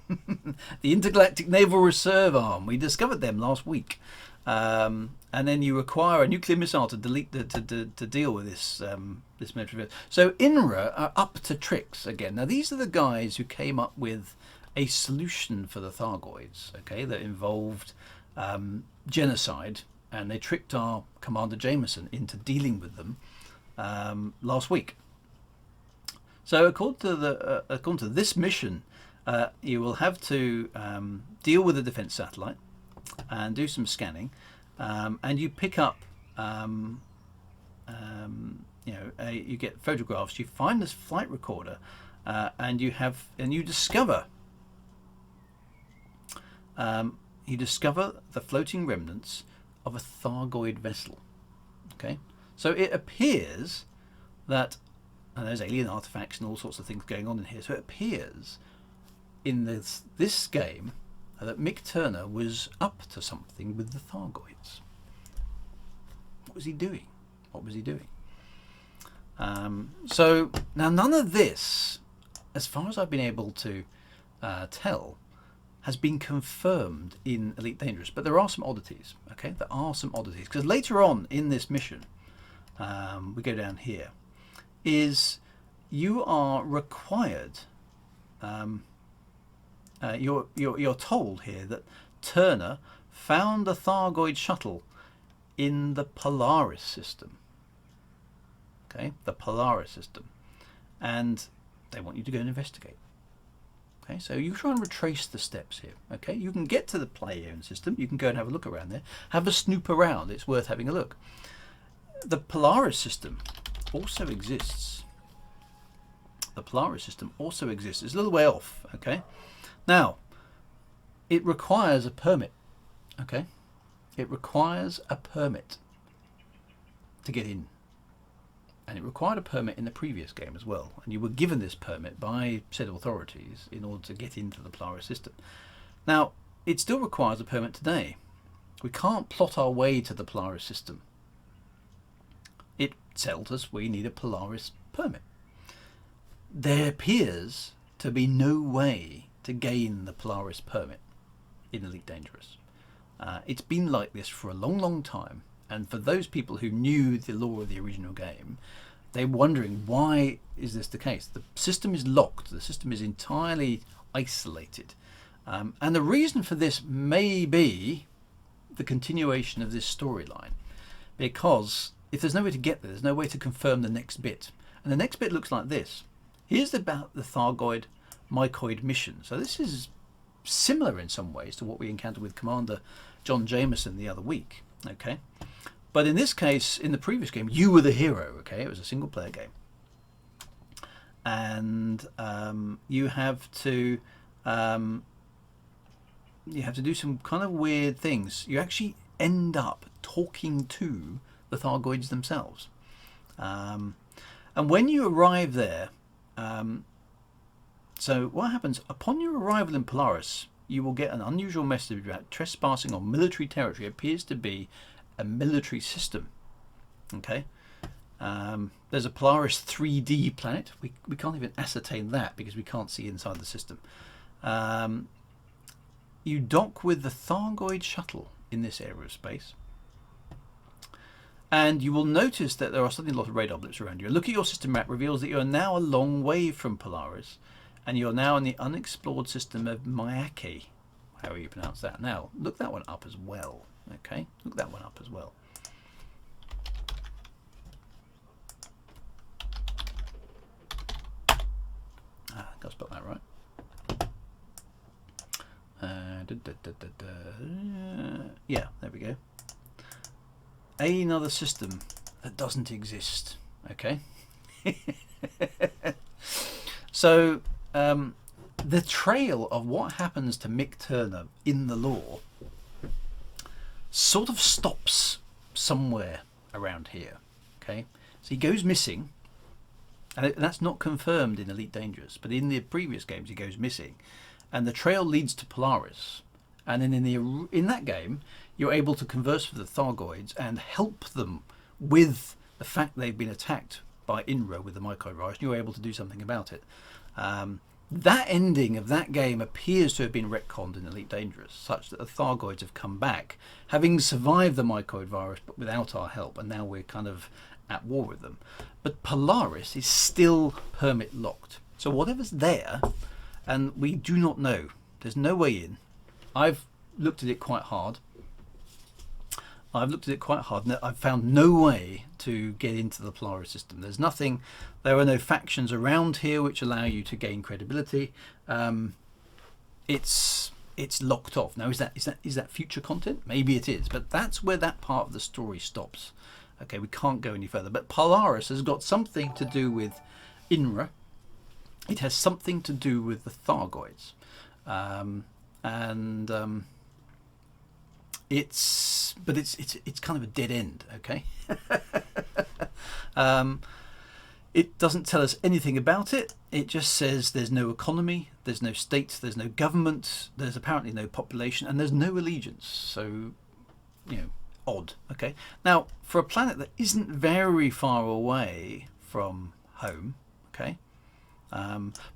S1: The Intergalactic Naval Reserve Arm. We discovered them last week. And then you require a nuclear missile to deal with this this military. So INRA are up to tricks again. Now these are the guys who came up with a solution for the Thargoids, okay, that involved genocide, and they tricked our Commander Jameson into dealing with them last week. So according to this mission, you will have to deal with a defense satellite and do some scanning, and you pick up, you get photographs. You find this flight recorder, and you discover the floating remnants of a Thargoid vessel. Okay, so it appears that, and there's alien artifacts and all sorts of things going on in here. So it appears in this game that Mick Turner was up to something with the Thargoids. What was he doing? What was he doing? So now none of this, as far as I've been able to tell, has been confirmed in Elite Dangerous, but there are some oddities. Okay, there are some oddities, because later on in this mission, we go down here, is you are required. You're told here that Turner found a Thargoid shuttle in the Polaris system. Okay, the Polaris system, and they want you to go and investigate. Okay, so you try and retrace the steps here. Okay, you can get to the play-owned system. You can go and have a look around there. Have a snoop around. It's worth having a look. The Polaris system also exists. The Polaris system also exists. It's a little way off. Okay, now it requires a permit. Okay, it requires a permit to get in. And it required a permit in the previous game as well. And you were given this permit by said authorities in order to get into the Polaris system. Now, it still requires a permit today. We can't plot our way to the Polaris system. It tells us we need a Polaris permit. There appears to be no way to gain the Polaris permit in Elite Dangerous. It's been like this for a long, long time. And for those people who knew the lore of the original game, they're wondering, why is this the case? The system is locked. The system is entirely isolated. And the reason for this may be the continuation of this storyline. Because if there's no way to get there, there's no way to confirm the next bit. And the next bit looks like this. Here's about the Thargoid mycoid mission. So this is similar in some ways to what we encountered with Commander John Jameson the other week. Okay, but in this case, in the previous game, you were the hero. Okay, it was a single player game, and you have to do some kind of weird things. You actually end up talking to the Thargoids themselves, and when you arrive there, so what happens upon your arrival in Polaris? You will get an unusual message about trespassing on military territory. It appears to be a military system. Okay, there's a Polaris 3D planet. We can't even ascertain that because we can't see inside the system. You dock with the Thargoid shuttle in this area of space, and you will notice that there are suddenly a lot of radar blips around you. A look at your system map reveals that you are now a long way from Polaris, and you're now in the unexplored system of Myaki, however you pronounce that. Now, look that one up as well. Okay, look that one up as well. Got to spell that right. Yeah, there we go. Another system that doesn't exist. Okay. So the trail of what happens to Mick Turner in the lore sort of stops somewhere around here. Okay, so he goes missing, and that's not confirmed in Elite Dangerous, but in the previous games he goes missing, and the trail leads to Polaris, and then in that game you're able to converse with the Thargoids and help them with the fact they've been attacked by INRA with the mycoid virus, and you're able to do something about it. That ending of that game appears to have been retconned in Elite Dangerous, such that the Thargoids have come back, having survived the mycoid virus but without our help, and now we're kind of at war with them. But Polaris is still permit locked. So whatever's there, and we do not know, there's no way in. I've looked at it quite hard. And I've found no way to get into the Polaris system. There's nothing, there are no factions around here which allow you to gain credibility. It's locked off. Now is that future content? Maybe it is, but that's where that part of the story stops. Okay, we can't go any further. But Polaris has got something to do with INRA. It has something to do with the Thargoids. It's kind of a dead end, okay? It doesn't tell us anything about it. It just says there's no economy, there's no state, there's no government, there's apparently no population, and there's no allegiance. So, odd, okay? Now, for a planet that isn't very far away from home, okay?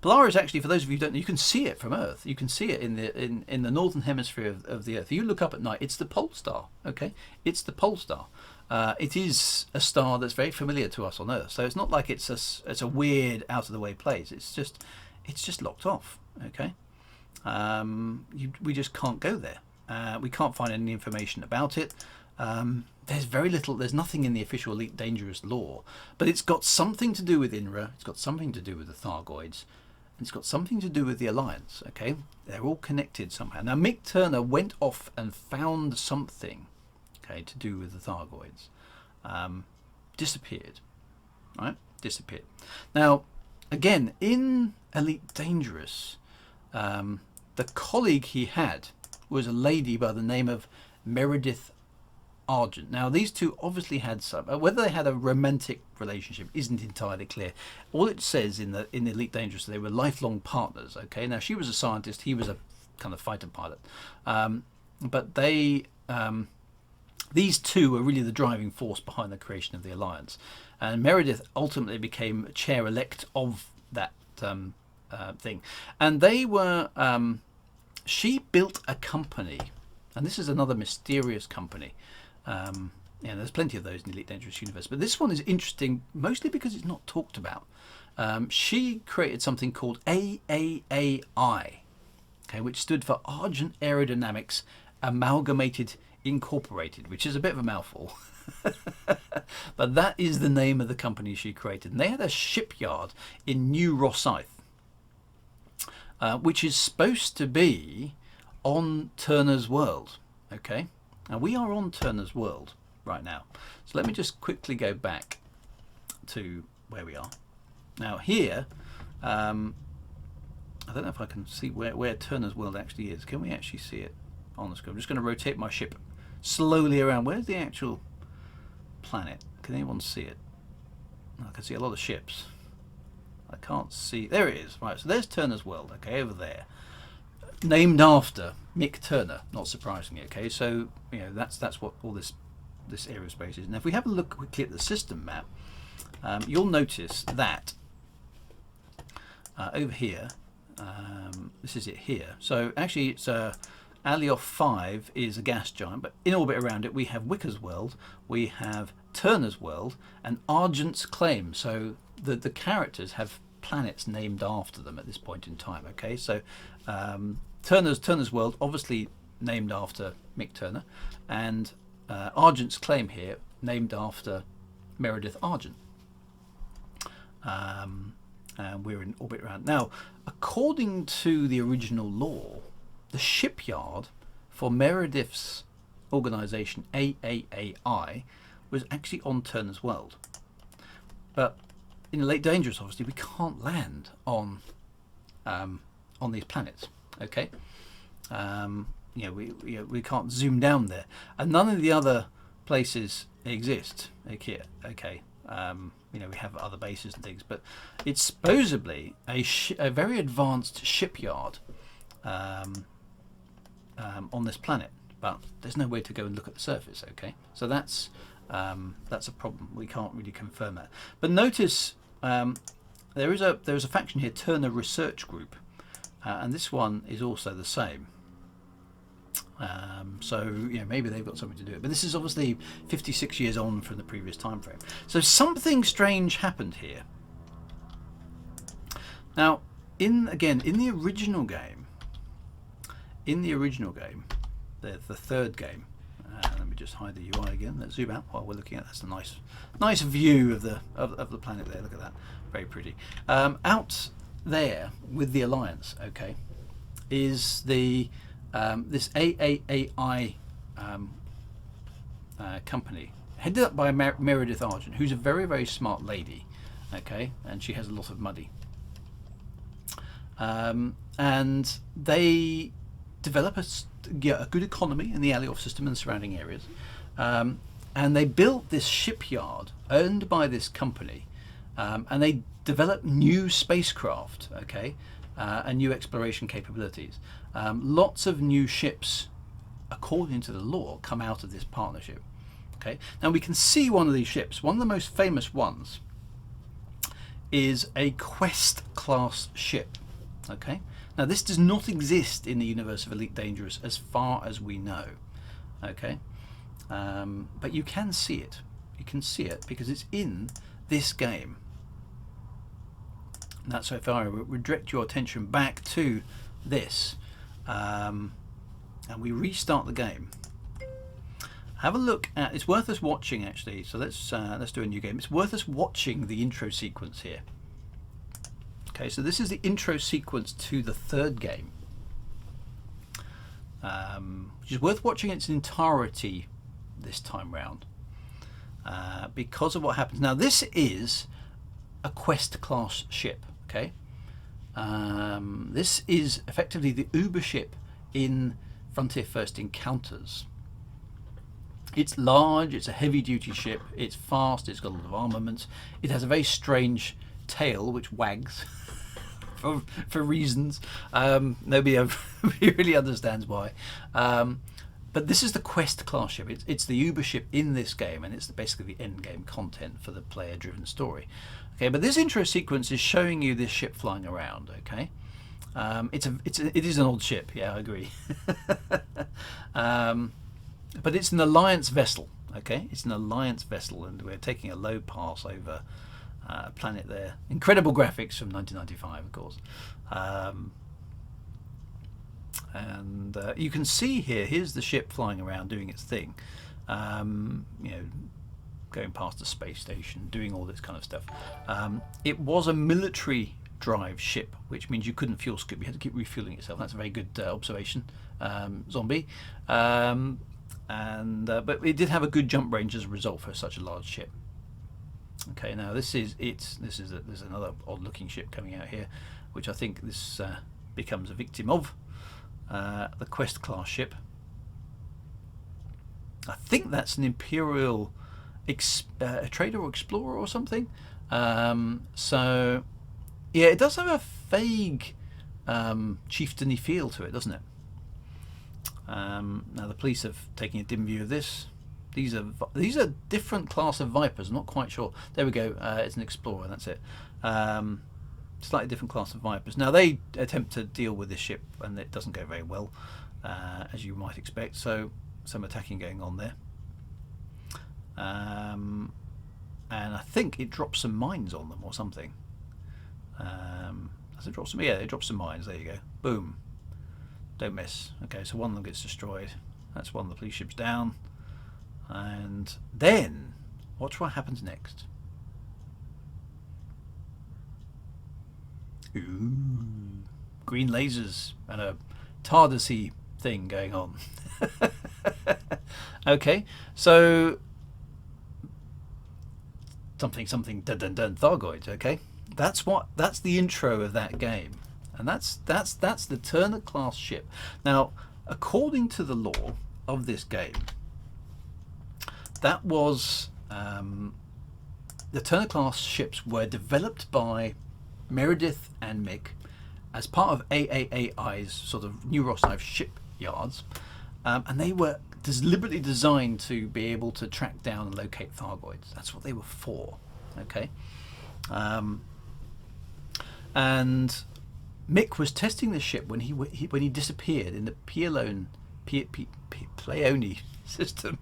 S1: Polaris, actually, for those of you who don't know, you can see it from Earth. You can see it in the northern hemisphere of the Earth. If you look up at night, it's the pole star. Okay, it's the pole star. It is a star that's very familiar to us on Earth. So it's not like it's a weird, out of the way place. It's just locked off. Okay, we just can't go there. We can't find any information about it. There's very little, there's nothing in the official Elite Dangerous lore, but it's got something to do with INRA, it's got something to do with the Thargoids, and it's got something to do with the Alliance, okay? They're all connected somehow. Now, Mick Turner went off and found something, okay, to do with the Thargoids. Disappeared, right? Disappeared. Now, again, in Elite Dangerous, the colleague he had was a lady by the name of Meredith Argent. Now, these two obviously had some. Whether they had a romantic relationship isn't entirely clear. All it says in the Elite Dangerous, they were lifelong partners. Okay. Now, she was a scientist. He was a kind of fighter pilot. But these two were really the driving force behind the creation of the Alliance. And Meredith ultimately became chair-elect of that thing. And they were. She built a company, and this is another mysterious company. There's plenty of those in the Elite Dangerous universe, but this one is interesting mostly because it's not talked about. She created something called AAAI, okay, which stood for Argent Aerodynamics Amalgamated Incorporated, which is a bit of a mouthful. But that is the name of the company she created. And they had a shipyard in New Rosyth, which is supposed to be on Turner's World, okay? Now, we are on Turner's World right now. So let me just quickly go back to where we are. Now, here, I don't know if I can see where Turner's World actually is. Can we actually see it on the screen? I'm just going to rotate my ship slowly around. Where's the actual planet? Can anyone see it? I can see a lot of ships. I can't see. There it is. Right, so there's Turner's World, okay, over there. Named after Mick Turner, not surprisingly. Okay, so that's what all this aerospace is. Now, if we have a look quickly at the system map, you'll notice that over here, this is it here. So actually, it's Alioth 5 is a gas giant, but in orbit around it, we have Wicker's World, we have Turner's World, and Argent's Claim. So the characters have planets named after them at this point in time. Okay, so Turner's World, obviously named after Mick Turner, and Argent's Claim here, named after Meredith Argent. And we're in orbit around. Now, according to the original lore, the shipyard for Meredith's organisation, AAAI, was actually on Turner's World. But in Elite Dangerous, obviously, we can't land on these planets. Okay, we can't zoom down there, and none of the other places exist. Okay, we have other bases and things, but it's supposedly a very advanced shipyard on this planet, but there's no way to go and look at the surface. Okay, so that's a problem. We can't really confirm that. But notice there is a faction here, Turner Research Group, and this one is also the same. So maybe they've got something to do it, but this is obviously 56 years on from the previous time frame. So something strange happened here. Now, in the original game, the third game. Let me just hide the UI again. Let's zoom out while we're looking at. That's a nice view of the planet there. Look at that, very pretty. Out there with the Alliance, okay, is the this AAAI company headed up by Meredith Argent, who's a very, very smart lady, okay, and she has a lot of money. And they develop a good economy in the Alioth system and the surrounding areas, and they built this shipyard owned by this company, and they developed new spacecraft, okay, and new exploration capabilities. Lots of new ships, according to the lore, come out of this partnership. Okay, now we can see one of these ships. One of the most famous ones is a Quest class ship. Okay, now this does not exist in the universe of Elite Dangerous as far as we know. Okay, but you can see it. You can see it because it's in this game. And that's so if I would direct your attention back to this, and we restart the game. Have a look at. It's worth us watching actually. So let's do a new game. It's worth us watching the intro sequence here. Okay, so this is the intro sequence to the third game, which is worth watching in its entirety this time round, because of what happens. Now this is a Quest class ship. Okay, this is effectively the Uber ship in Frontier First Encounters. It's large, it's a heavy duty ship, it's fast, it's got a lot of armaments, it has a very strange tail which wags for reasons. Nobody really understands why. But this is the Quest class ship. It's the Uber ship in this game, and it's basically the end game content for the player driven story. Okay, but this intro sequence is showing you this ship flying around. Okay, it is an old ship. Yeah, I agree. But it's an Alliance vessel. Okay, it's an Alliance vessel, and we're taking a low pass over a planet there. Incredible graphics from 1995, of course. And you can see here's the ship flying around doing its thing. Going past the space station, doing all this kind of stuff. It was a military drive ship, which means you couldn't fuel skip. You had to keep refueling yourself. That's a very good observation, Zombie. But it did have a good jump range as a result for such a large ship. Okay, now there's another odd-looking ship coming out here, which I think this becomes a victim of. The Quest class ship. I think that's an Imperial a trader or explorer or something. So yeah, it does have a vague chieftainy feel to it, doesn't it? Now the police have taken a dim view of this. These are different class of Vipers. I'm not quite sure. There we go. It's an explorer. That's it. Slightly different class of Vipers. Now they attempt to deal with this ship, and it doesn't go very well, as you might expect. So some attacking going on there. And I think it drops some mines on them or something. Does it drop some? Yeah, it drops some mines. There you go. Boom. Don't miss. Okay, so one of them gets destroyed. That's one of the police ships down. And then, watch what happens next. Ooh, green lasers and a TARDIS-y thing going on. Okay, so something dun dun dun Thargoids. Okay, that's the intro of that game, and that's the Turner class ship. Now, according to the lore of this game, that was the Turner class ships were developed by Meredith and Mick as part of AAAI's sort of New Rosyth shipyards, and they were deliberately designed to be able to track down and locate Thargoids. That's what they were for. Okay, and Mick was testing the ship when he disappeared in the Pleione system,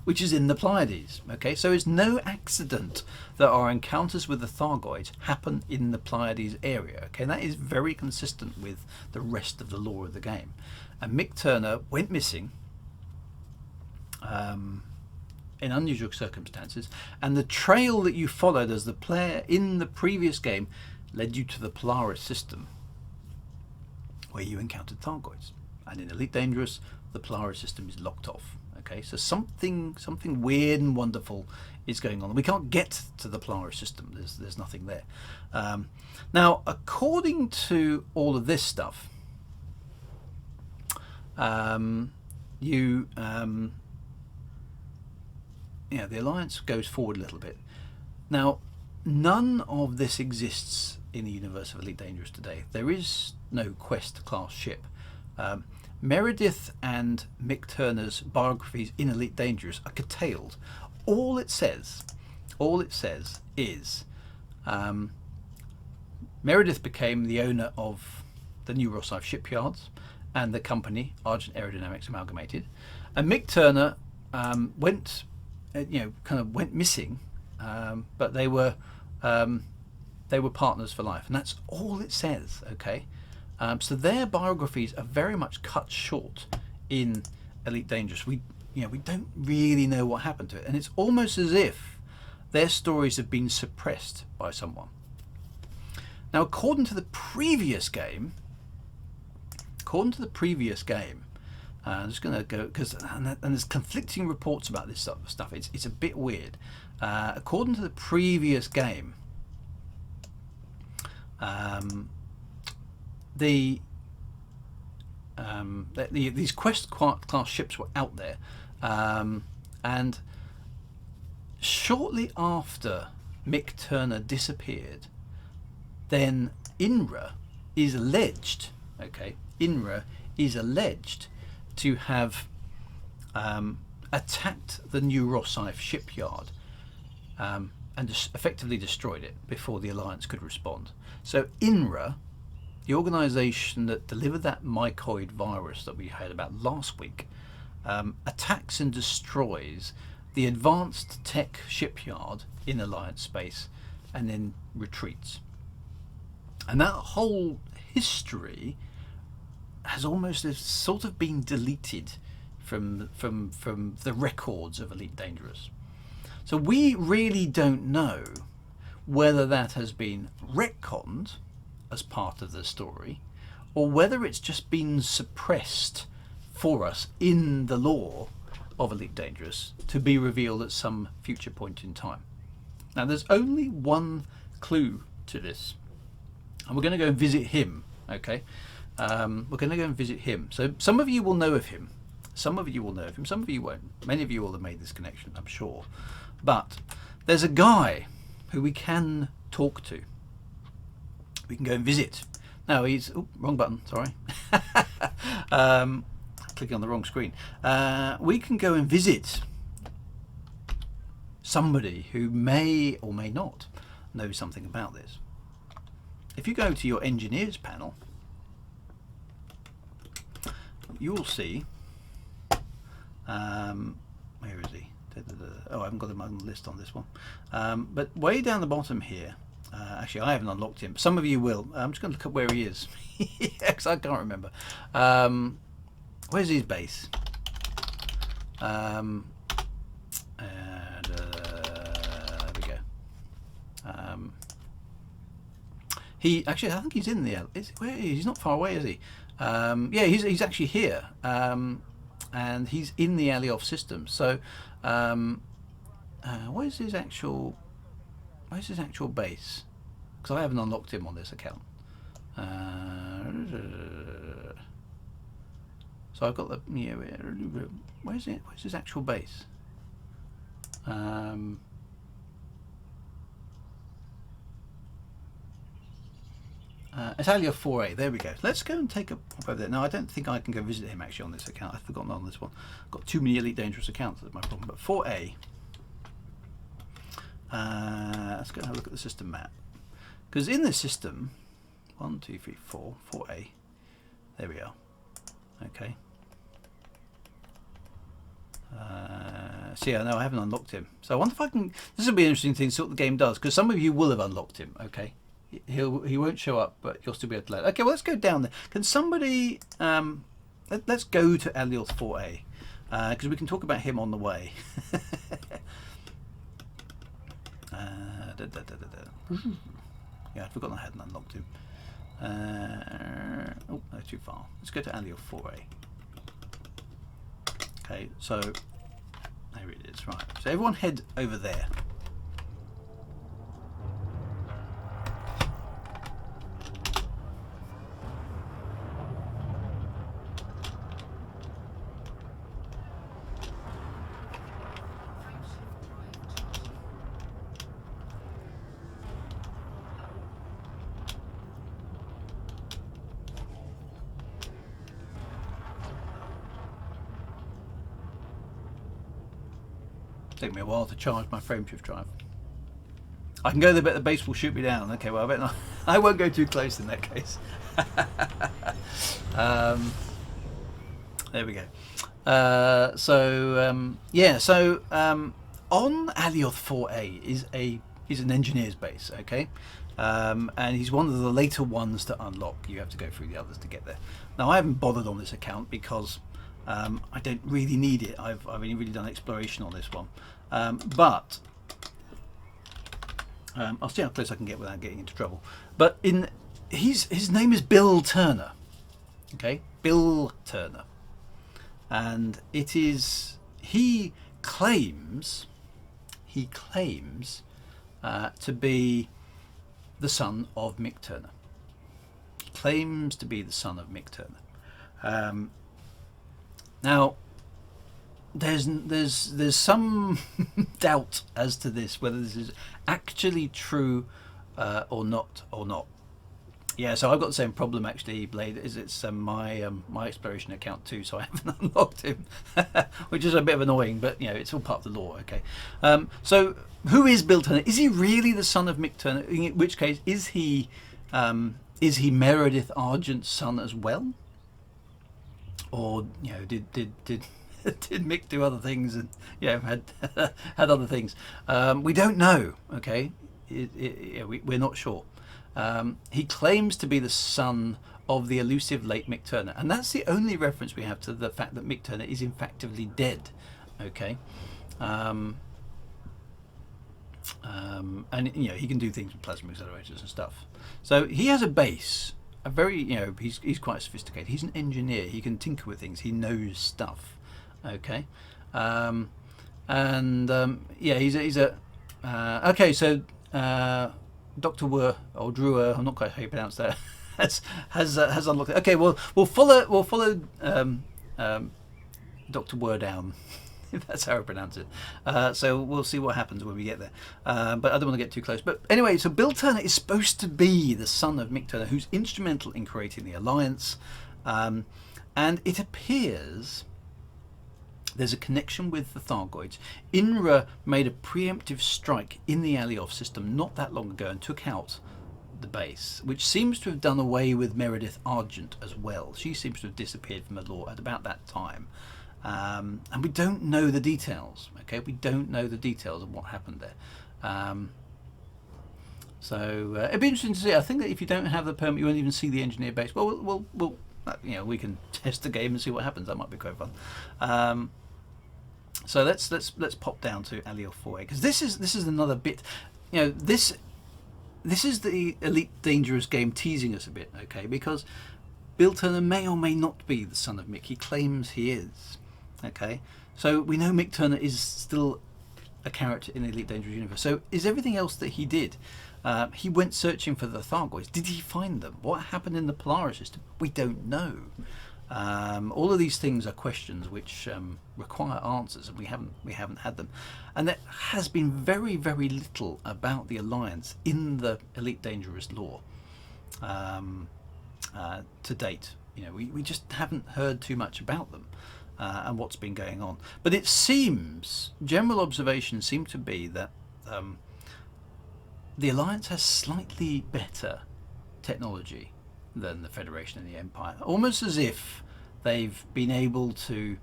S1: which is in the Pleiades. Okay, so it's no accident that our encounters with the Thargoids happen in the Pleiades area. Okay, and that is very consistent with the rest of the lore of the game. And Mick Turner went missing in unusual circumstances, and the trail that you followed as the player in the previous game led you to the Polaris system, where you encountered Thargoids. And in Elite Dangerous, the Polaris system is locked off. Okay, so something weird and wonderful is going on. We can't get to the Polaris system. There's nothing there. Now, according to all of this stuff, the Alliance goes forward a little bit. Now, none of this exists in the universe of Elite Dangerous today. There is no Quest class ship. Meredith and Mick Turner's biographies in Elite Dangerous are curtailed. All it says is Meredith became the owner of the new Rosyth shipyards and the company Argent Aerodynamics Amalgamated, and Mick Turner went missing, but they were partners for life, and that's all it says. Okay, so their biographies are very much cut short in Elite Dangerous. We don't really know what happened to it, and it's almost as if their stories have been suppressed by someone. Now, according to the previous game, I'm just going to go because there's conflicting reports about this sort of stuff. It's a bit weird. According to the previous game, these Quest class ships were out there, and shortly after Mick Turner disappeared, then INRA is alleged. Okay, INRA is alleged to have attacked the new Rosyth shipyard and effectively destroyed it before the Alliance could respond. So INRA, the organisation that delivered that mycoid virus that we heard about last week, attacks and destroys the advanced tech shipyard in Alliance space and then retreats. And that whole history has almost sort of been deleted from the records of Elite Dangerous. So we really don't know whether that has been retconned as part of the story, or whether it's just been suppressed for us in the lore of Elite Dangerous to be revealed at some future point in time. Now, there's only one clue to this, and we're going to go and visit him. Okay, we're going to go and visit him. So some of you will know of him, some of you won't. Many of you will have made this connection, I'm sure. But there's a guy who we can talk to. We can go and visit. Now he's wrong button. Sorry, clicking on the wrong screen. We can go and visit somebody who may or may not know something about this. If you go to your engineers panel, you'll see. Where is he? Oh, I haven't got him on the list on this one. But way down the bottom here. Actually, I haven't unlocked him. Some of you will. I'm just going to look up where he is. Because I can't remember. Where's his base? There we go. He actually, I think he's in the. He's not far away, is he? Yeah, he's actually here, and he's in the Alioth system. So, where's his actual base? Because I haven't unlocked him on this account. So I've got the where's his actual base? It's Alioth 4A. There we go. Let's go and take a pop over there. Now, I don't think I can go visit him actually on this account. I've forgotten on this one. I've got too many Elite Dangerous accounts. That's my problem. But 4A. Let's go and have a look at the system map. Because in this system, 1, 2, 3, 4, 4A. There we are. Okay. So yeah, no, I haven't unlocked him. So I wonder if I can. This will be an interesting thing to see what the game does, because some of you will have unlocked him. Okay, he won't show up, but you'll still be able to load. Okay, well, let's go down there. Can somebody? Let's go to Alioth 4A, because we can talk about him on the way. Yeah, I'd forgotten I hadn't unlocked him. Oh, no, too far. Let's go to Alioth 4A. Okay, so there it is. Right. So everyone head over there. Take me a while to charge my Frameshift drive. I can go there, but the base will shoot me down. Okay, well, I bet not. I won't go too close in that case. There we go. Yeah, so on Alioth 4A is an engineer's base, okay, and he's one of the later ones to unlock. You have to go through the others to get there. Now, I haven't bothered on this account because I don't really need it. I've only really done exploration on this one, but I'll see how close I can get without getting into trouble. But his name is Bill Turner, okay, Bill Turner, and it is he claims to be the son of Mick Turner. He claims to be the son of Mick Turner. Now, there's some doubt as to this, whether this is actually true or not. Yeah, so I've got the same problem actually, Blade. It's my exploration account too, so I haven't unlocked him, which is a bit of annoying, but you know, it's all part of the lore. Okay, so who is Bill Turner? Is he really the son of Mick Turner? In which case, is he Meredith Argent's son as well? Or you know, did Mick do other things and had other things? We don't know. Okay, we're not sure. He claims to be the son of the elusive late Mick Turner, and that's the only reference we have to the fact that Mick Turner is effectively dead. Okay, and you know, he can do things with plasma accelerators and stuff. So he has a base. A very, he's quite sophisticated. He's an engineer. He can tinker with things. He knows stuff. Okay, he's a okay. So Dr. Wer or Drew, I'm not quite sure how you pronounce that, has unlocked it. Okay, well we'll follow Dr. Wer down. If that's how I pronounce it. So we'll see what happens when we get there. But I don't want to get too close. But anyway, so Bill Turner is supposed to be the son of Mick Turner, who's instrumental in creating the Alliance. And it appears there's a connection with the Thargoids. INRA made a preemptive strike in the Alioth system not that long ago and took out the base, which seems to have done away with Meredith Argent as well. She seems to have disappeared from the lore at about that time. And we don't know the details. Okay, we don't know the details of what happened there. So it'd be interesting to see. I think that if you don't have the permit, you won't even see the engineer base. Well, we can test the game and see what happens. That might be quite fun. So let's pop down to Alioth 4A, because this is another bit. This is the Elite Dangerous game teasing us a bit. Okay, because Bill Turner may or may not be the son of Mick. He claims he is. Okay, so we know Mick Turner is still a character in the Elite Dangerous universe. So is everything else that he did? He went searching for the Thargoids. Did he find them? What happened in the Polaris system? We don't know. All of these things are questions which require answers, and we haven't had them. And there has been very, very little about the Alliance in the Elite Dangerous lore to date. We just haven't heard too much about them and what's been going on. But it seems, general observations seem to be that the Alliance has slightly better technology than the Federation and the Empire, almost as if they've been able to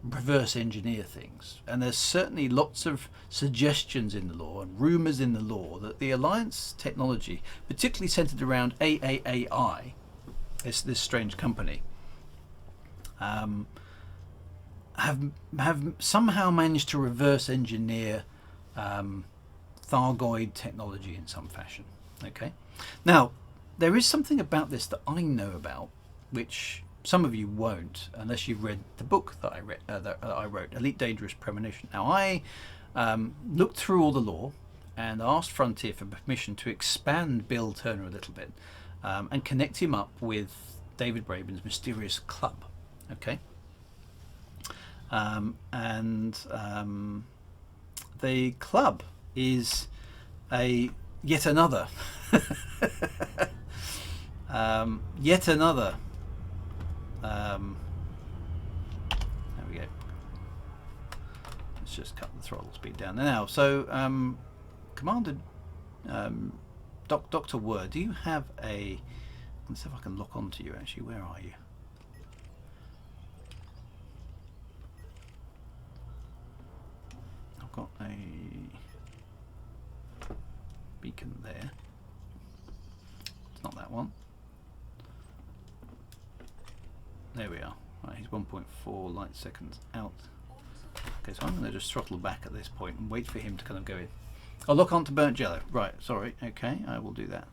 S1: reverse engineer things. And there's certainly lots of suggestions in the lore and rumours in the lore that the Alliance technology, particularly centred around AAAI, this strange company, have somehow managed to reverse engineer Thargoid technology in some fashion. Okay, now there is something about this that I know about, which some of you won't, unless you've read the book that I wrote, Elite Dangerous Premonition. Now I looked through all the lore and asked Frontier for permission to expand Bill Turner a little bit and connect him up with David Braben's mysterious club. Okay, the club is yet another there we go. Let's just cut the throttle speed down now. So Commander Dr. Word, do you have a, let's see if I can lock onto you actually. Where are you? I've got a beacon there. It's not that one. There we are. Right, he's 1.4 light seconds out. Okay, so I'm going to just throttle back at this point and wait for him to kind of go in. I'll lock onto burnt jello. Right, sorry. Okay, I will do that.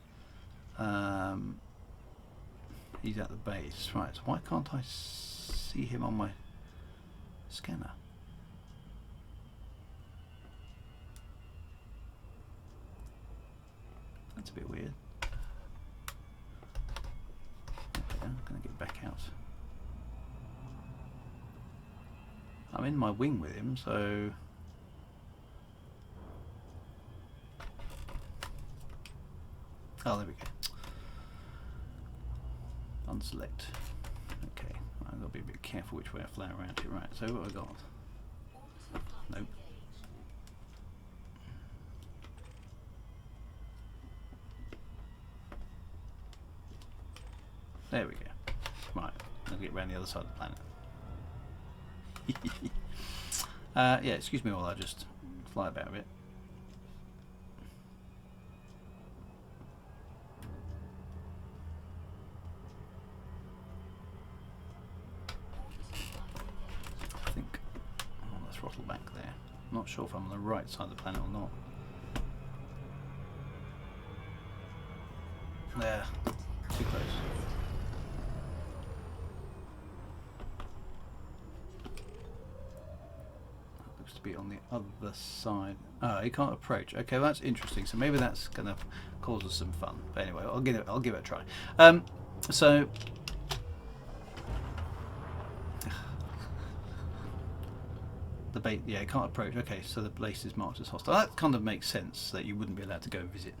S1: He's at the base. Right, so why can't I see him on my scanner? That's a bit weird. Okay, I'm going to get back out. I'm in my wing with him, so oh, there we go. Unselect. Okay, I've got to be a bit careful which way I fly around here. Right, so what have I got? Nope. There we go. Right, I'll get around the other side of the planet. Yeah, excuse me while I just fly about a bit. I think I'll throttle back there. I'm not sure if I'm on the right side of the planet or not. There, too close. To be on the other side. Oh, he can't approach. Okay, well, that's interesting. So maybe that's going to cause us some fun. But anyway, I'll give it a try. So the base, yeah, he can't approach. Okay, so the base is marked as hostile. That kind of makes sense that you wouldn't be allowed to go and visit.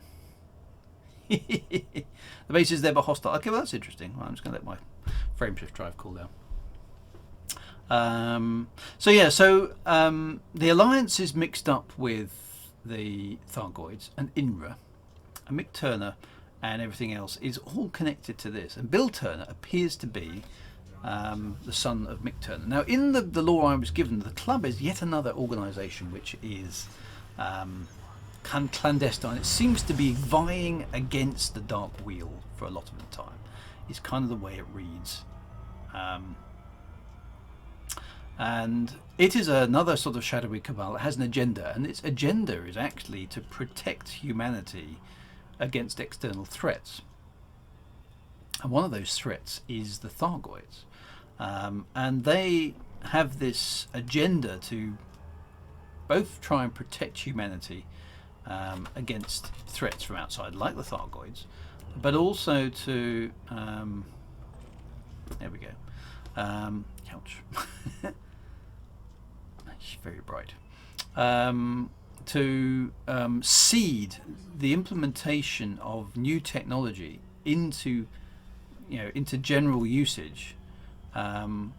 S1: The base is there but hostile. Okay, well, that's interesting. Well, I'm just going to let my Frameshift drive cool down. So yeah, the Alliance is mixed up with the Thargoids and INRA, and Mick Turner and everything else is all connected to this. And Bill Turner appears to be the son of Mick Turner. Now, in the lore I was given, the club is yet another organisation which is clandestine. It seems to be vying against the Dark Wheel for a lot of the time. It's kind of the way it reads. And it is another sort of shadowy cabal that has an agenda, and its agenda is actually to protect humanity against external threats. And one of those threats is the Thargoids. And they have this agenda to both try and protect humanity against threats from outside, like the Thargoids, but also to... there we go. Ouch. It's very bright. To seed the implementation of new technology into general usage, kind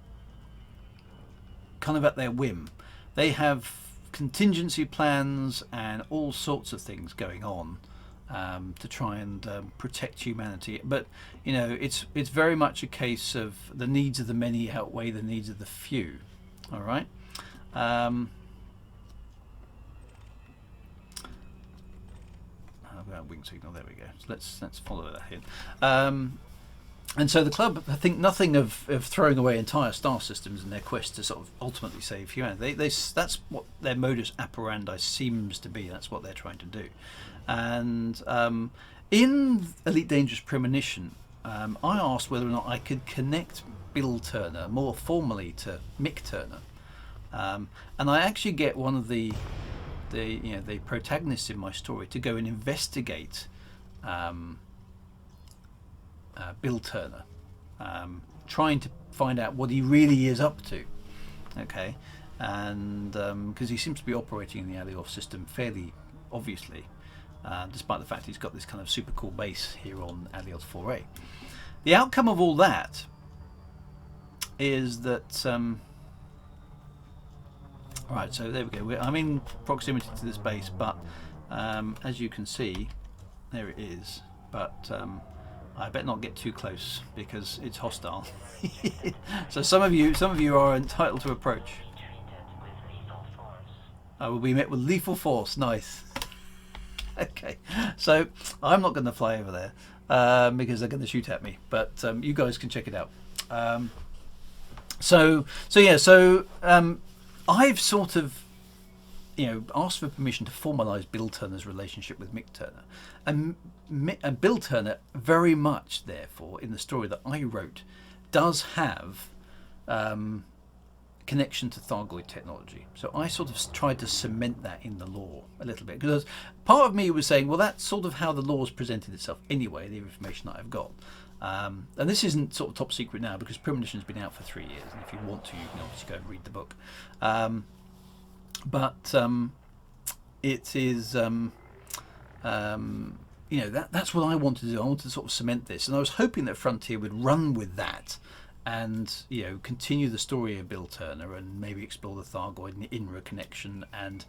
S1: of at their whim. They have contingency plans and all sorts of things going on to try and protect humanity. But you know, it's very much a case of the needs of the many outweigh the needs of the few. All right. Wing signal. There we go. So let's follow that here. And so the club, I think nothing of throwing away entire star systems in their quest to sort of ultimately save humanity. That's what their modus operandi seems to be. That's what they're trying to do. And in Elite Dangerous Premonition, I asked whether or not I could connect Bill Turner more formally to Mick Turner, and I actually get one of the protagonists in my story to go and investigate Bill Turner, trying to find out what he really is up to. Okay, and because he seems to be operating in the Alioth system fairly obviously, despite the fact he's got this kind of super cool base here on Alioth 4A. The outcome of all that is that right, so there we go. I'm in proximity to this base, but as you can see, there it is. But I better not get too close because it's hostile. So some of you are entitled to approach. I will be met with lethal force. Nice. Okay, so I'm not going to fly over there because they're going to shoot at me. But you guys can check it out. So I've sort of, asked for permission to formalise Bill Turner's relationship with Mick Turner, and Bill Turner very much, therefore, in the story that I wrote, does have connection to Thargoid technology. So I sort of tried to cement that in the lore a little bit, because part of me was saying, well, that's sort of how the lore's presented itself anyway, the information that I've got. And this isn't sort of top secret now because Premonition's been out for 3 years, and if you want to, you can obviously go and read the book. But it is, that's what I wanted to do. I wanted to sort of cement this, and I was hoping that Frontier would run with that and continue the story of Bill Turner and maybe explore the Thargoid and the INRA connection, and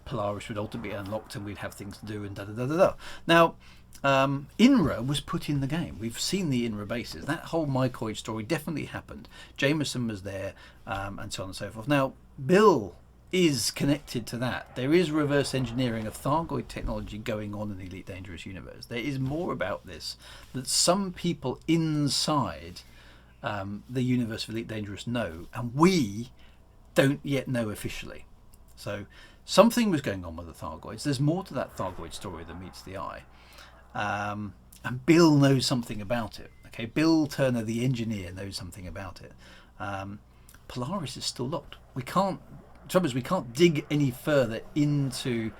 S1: Polaris would ultimately be unlocked and we'd have things to do and da da da da da. Now, INRA was put in the game. We've seen the INRA bases. That whole mycoid story definitely happened. Jameson was there, and so on and so forth. Now, Bill is connected to that. There is reverse engineering of Thargoid technology going on in the Elite Dangerous universe. There is more about this that some people inside the universe of Elite Dangerous know, and we don't yet know officially. So something was going on with the Thargoids. There's more to that Thargoid story than meets the eye. And Bill knows something about it. Okay, Bill Turner, the engineer, knows something about it. Polaris is still locked. We can't. The trouble is, we can't dig any further into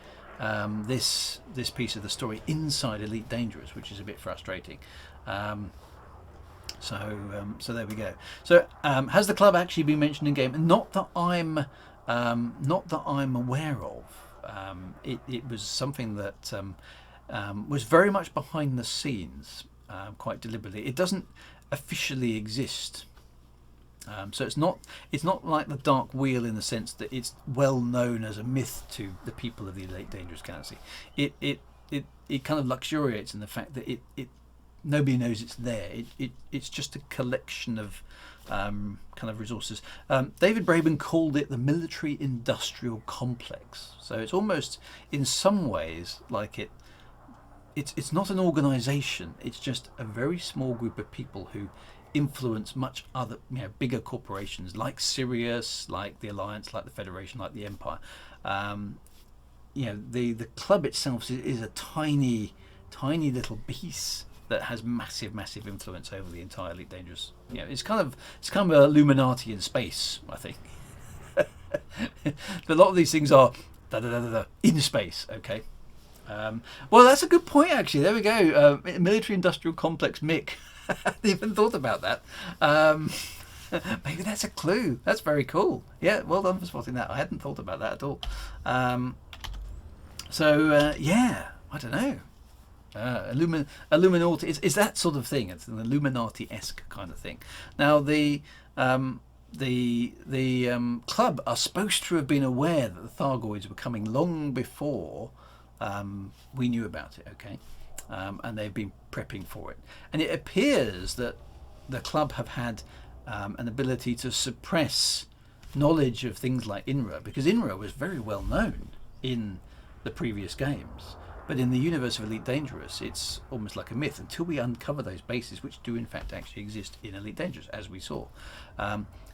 S1: this piece of the story inside Elite Dangerous, which is a bit frustrating. So there we go. So has the club actually been mentioned in game? Not that I'm aware of. It was something that was very much behind the scenes, quite deliberately. It doesn't officially exist. So it's not like the Dark Wheel in the sense that it's well known as a myth to the people of the Elite Dangerous Galaxy. It kind of luxuriates in the fact that it nobody knows it's there. It's just a collection of kind of resources. David Braben called it the military industrial complex. So it's almost in some ways like it's not an organization. It's just a very small group of people who influence much other bigger corporations like Sirius, like the Alliance, like the Federation, like the Empire. The club itself is a tiny little piece that has massive influence over the entire Elite Dangerous. It's kind of a Illuminati in space, I think. But a lot of these things are in space. Okay. Well, that's a good point, actually. There we go. Military industrial complex, Mick. I hadn't even thought about that. Maybe that's a clue. That's very cool. Yeah, well done for spotting that. I hadn't thought about that at all. I don't know. Illuminati is that sort of thing. It's an Illuminati-esque kind of thing. Now the club are supposed to have been aware that the Thargoids were coming long before we knew about it, okay, and they've been prepping for it. And it appears that the club have had an ability to suppress knowledge of things like INRA, because INRA was very well known in the previous games. But in the universe of Elite Dangerous, it's almost like a myth until we uncover those bases, which do in fact actually exist in Elite Dangerous, as we saw.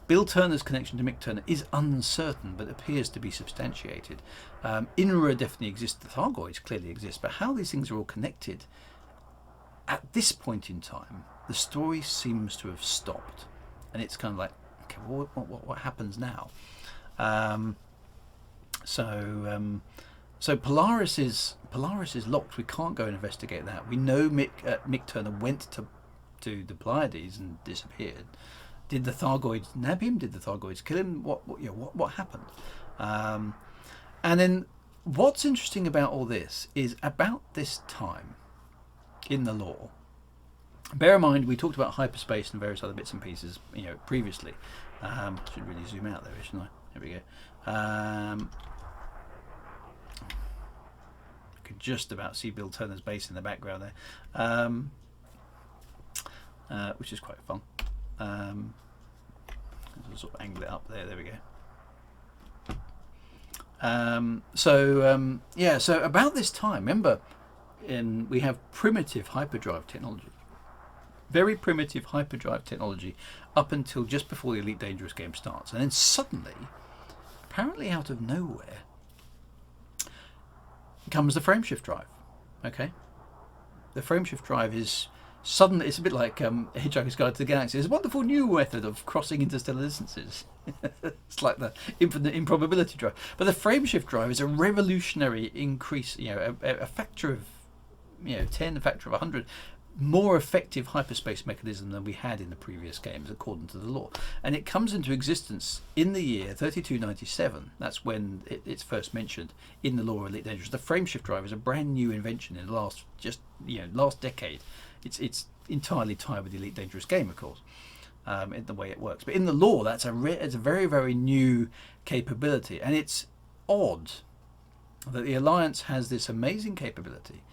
S1: Bill Turner's connection to Mick Turner is uncertain, but appears to be substantiated. INRA definitely exists, the Thargoids clearly exist, but how these things are all connected, at this point in time, the story seems to have stopped. And it's kind of like, okay, well, what happens now? So Polaris is locked. We can't go and investigate that. We know Mick Turner went to the Pleiades and disappeared. Did the Thargoids nab him? Did the Thargoids kill him? What happened? And then what's interesting about all this is about this time in the lore. Bear in mind, we talked about hyperspace and various other bits and pieces, previously. Should really zoom out there, shouldn't I? There we go. Could just about see Bill Turner's base in the background there, which is quite fun. I'll sort of angle it up there. There we go. So about this time, remember, we have primitive hyperdrive technology. Very primitive hyperdrive technology up until just before the Elite Dangerous game starts. And then suddenly, apparently out of nowhere, comes the Frameshift drive. Okay? The Frameshift drive is suddenly, it's a bit like Hitchhiker's Guide to the Galaxy. It's a wonderful new method of crossing interstellar distances. It's like the infinite improbability drive. But the Frameshift drive is a revolutionary increase, a factor of 10, a factor of 100 more effective hyperspace mechanism than we had in the previous games, according to the lore. And it comes into existence in the year 3297. That's when it's first mentioned in the lore of Elite Dangerous. The Frameshift drive is a brand new invention in the last decade. It's entirely tied with the Elite Dangerous game, of course, in the way it works. But in the lore, it's a very, very new capability, and it's odd that the Alliance has this amazing capability.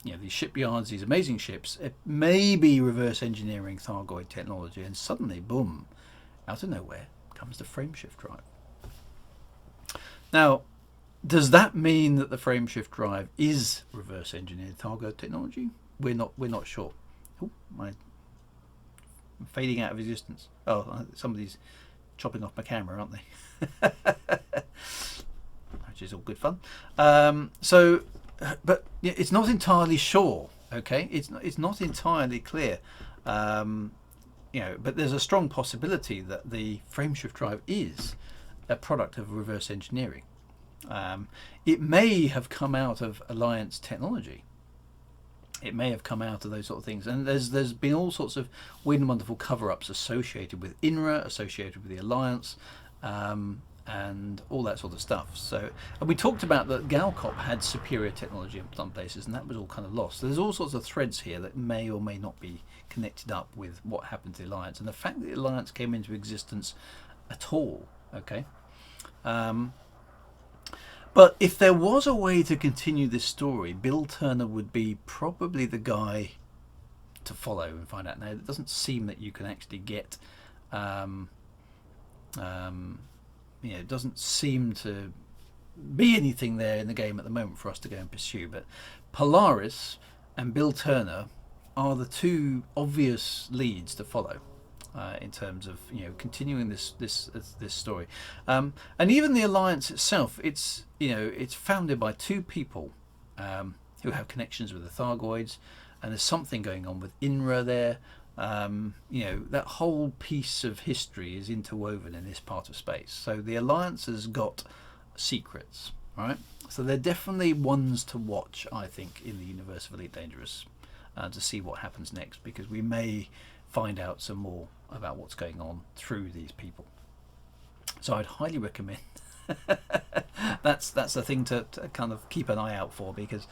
S1: These shipyards, these amazing ships, it may be reverse engineering Thargoid technology, and suddenly, boom, out of nowhere comes the Frameshift drive. Now, does that mean that the Frameshift drive is reverse engineered Thargoid technology? We're not sure. Oh, I'm fading out of existence. Oh, somebody's chopping off my camera, aren't they? Which is all good fun. But it's not entirely sure. Okay, it's not entirely clear. But there's a strong possibility that the Frameshift drive is a product of reverse engineering. It may have come out of Alliance technology. It may have come out of those sort of things, and there's been all sorts of weird and wonderful cover-ups associated with INRA, associated with the Alliance, and all that sort of stuff. And we talked about that Galcop had superior technology in some places, and that was all kind of lost. There's all sorts of threads here that may or may not be connected up with what happened to the Alliance, and the fact that the Alliance came into existence at all. Okay. But if there was a way to continue this story, Bill Turner would be probably the guy to follow and find out. Now, it doesn't seem that you can actually get it doesn't seem to be anything there in the game at the moment for us to go and pursue. But Polaris and Bill Turner are the two obvious leads to follow in terms of continuing this story. And even the Alliance itself, it's founded by two people who have connections with the Thargoids, and there's something going on with INRA there. That whole piece of history is interwoven in this part of space. So the Alliance has got secrets, right? So they're definitely ones to watch, I think, in the universe of Elite Dangerous, to see what happens next, because we may find out some more about what's going on through these people. So I'd highly recommend that's the thing to kind of keep an eye out for, because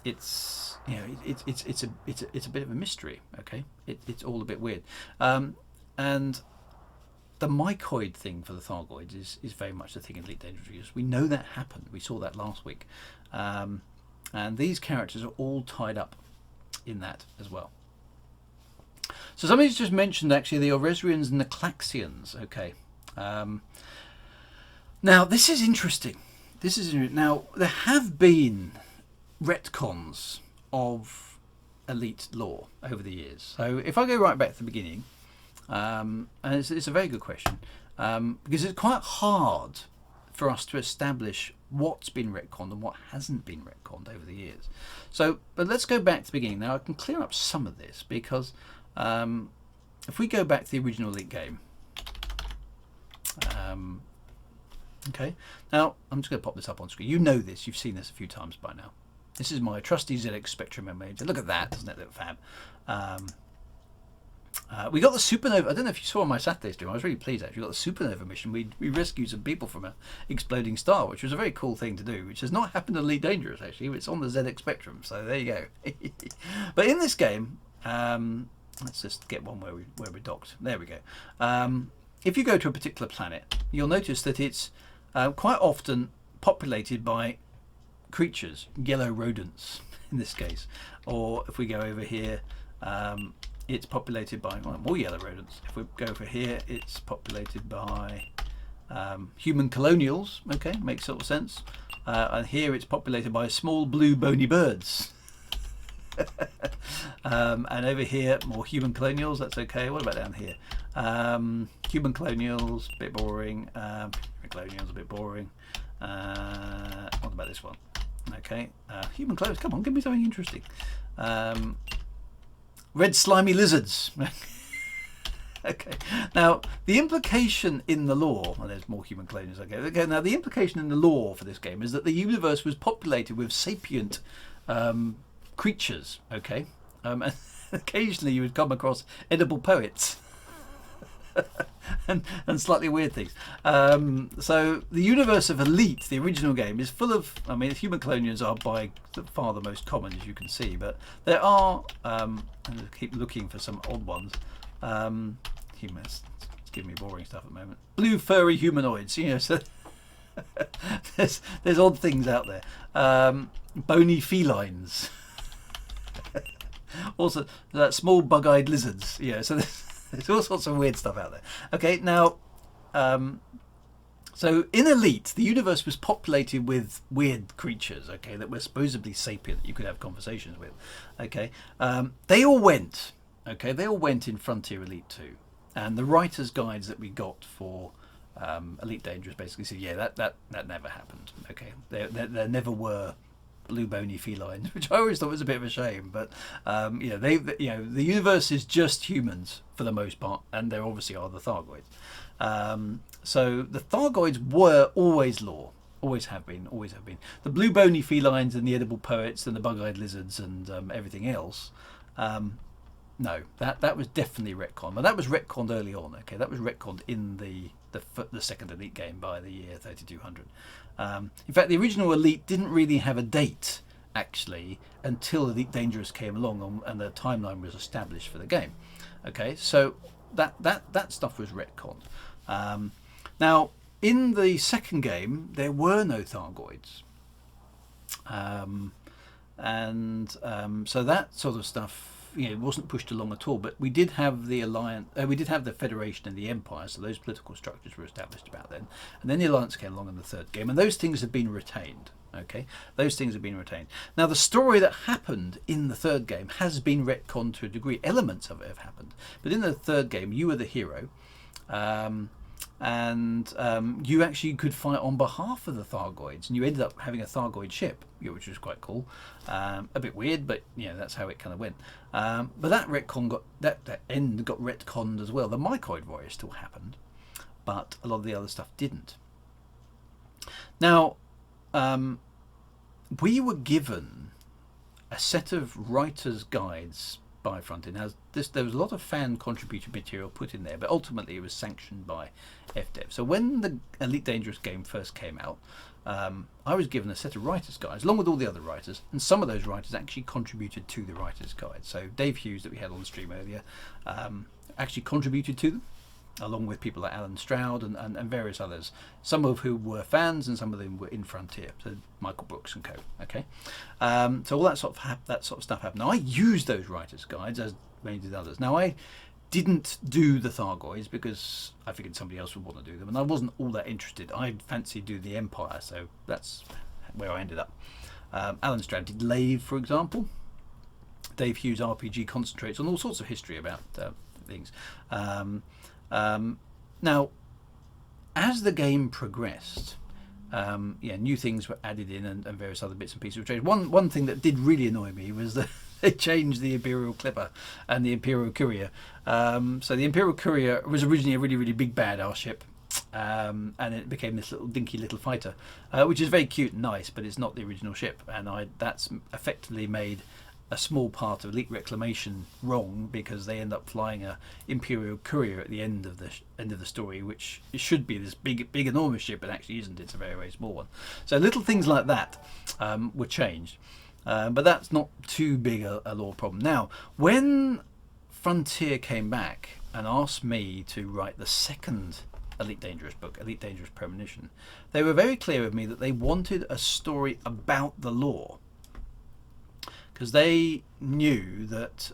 S1: it's a bit of a mystery. Okay, it's all a bit weird, and the mycoid thing for the Thargoids is very much the thing in Elite Dangerous Reviews. We know that happened. We saw that last week. And these characters are all tied up in that as well. So somebody's just mentioned actually the Oresrians and the Claxians. Okay. Now this is interesting. Now there have been retcons of Elite lore over the years. So if I go right back to the beginning, and it's a very good question, because it's quite hard for us to establish what's been retconned and what hasn't been retconned over the years. So, but let's go back to the beginning. Now I can clear up some of this because if we go back to the original Elite game, okay, now I'm just going to pop this up on screen. You know this, you've seen this a few times by now. This is my trusty ZX Spectrum MMA. Look at that, doesn't it look fab? We got the Supernova. I don't know if you saw on my Saturday stream. I was really pleased actually. We got the Supernova mission. We rescued some people from an exploding star, which was a very cool thing to do, which has not happened in Elite Dangerous actually. It's on the ZX Spectrum, so there you go. But in this game, let's just get one where we're docked. There we go. If you go to a particular planet, you'll notice that it's quite often populated by creatures, yellow rodents in this case. Or if we go over here, it's populated by more yellow rodents. If we go over here, it's populated by human colonials. Okay, makes sort of sense. And here it's populated by small blue bony birds. And over here, more human colonials. That's okay. What about down here? Human colonials, a bit boring. Colonials, a bit boring. What about this one? Okay, human colonials. Come on, give me something interesting. Red slimy lizards. Okay. Now the implication in the lore, well, there's more human colonials. Okay. Now the implication in the lore for this game is that the universe was populated with sapient creatures. Okay. And occasionally you would come across edible poets. and slightly weird things. So the universe of Elite, the original game, is full of, I mean, human colonials are by far the most common, as you can see, but there are, I'm going to keep looking for some odd ones. Humans, it's giving me boring stuff at the moment. Blue furry humanoids, you know, so there's odd things out there. Bony felines. Also, small bug-eyed lizards, yeah, so there's all sorts of weird stuff out there. Okay, now, so in Elite, the universe was populated with weird creatures, okay, that were supposedly sapient, that you could have conversations with, okay. They all went, okay, they all went in Frontier Elite 2. And the writer's guides that we got for Elite Dangerous basically said, yeah, that never happened, okay. There never were blue bony felines, which I always thought was a bit of a shame, but you know, the universe is just humans for the most part, and there obviously are the Thargoids. So the Thargoids were always lore, always have been. The blue bony felines and the edible poets and the bug-eyed lizards and everything else. No, that was definitely retconned, but that was retconned early on. Okay, that was retconned in the second Elite game by the year 3200. In fact, the original Elite didn't really have a date actually until Elite Dangerous came along and the timeline was established for the game. Okay, so that stuff was retconned. Now, in the second game, there were no Thargoids, so that sort of stuff, you know, wasn't pushed along at all. But we did have the Alliance, we did have the Federation and the Empire, so those political structures were established about then. And then the Alliance came along in the third game, and those things have been retained. Okay, those things have been retained. Now, the story that happened in the third game has been retconned to a degree. Elements of it have happened, but in the third game, you were the hero, and you actually could fight on behalf of the Thargoids, and you ended up having a Thargoid ship, which was quite cool. A bit weird, but you know, that's how it kind of went. But that retcon that end got retconned as well. The Mycoid Warrior still happened, but a lot of the other stuff didn't. Now, we were given a set of writers' guides by Frontier. Now, there was a lot of fan contributed material put in there, but ultimately it was sanctioned by FDev. So when the Elite Dangerous game first came out, I was given a set of writers' guides along with all the other writers, and some of those writers actually contributed to the writers' guide. So Dave Hughes, that we had on the stream earlier, actually contributed to them. along with people like Alan Stroud and various others, some of who were fans and some of them were in Frontier, so Michael Brooks and co. Okay, so all that sort of stuff happened. Now I used those writers' guides as many did others. Now I didn't do the Thargoids because I figured somebody else would want to do them, and I wasn't all that interested. I fancied do the Empire, so that's where I ended up. Alan Stroud did Lave, for example. Dave Hughes RPG concentrates on all sorts of history about things. Now, as the game progressed, new things were added in and various other bits and pieces were changed. One thing that did really annoy me was that they changed the Imperial Clipper and the Imperial Courier. So the Imperial Courier was originally a really, really big badass ship. And it became this little dinky little fighter, which is very cute and nice, but it's not the original ship. And that's effectively made a small part of Elite Reclamation wrong, because they end up flying a Imperial Courier at the end of the story, which it should be this big enormous ship, but actually isn't. It's a very, very small one. So little things like that were changed, but that's not too big a lore problem. Now, when Frontier came back and asked me to write the second Elite Dangerous book, Elite Dangerous Premonition, they were very clear with me that they wanted a story about the lore, because they knew that,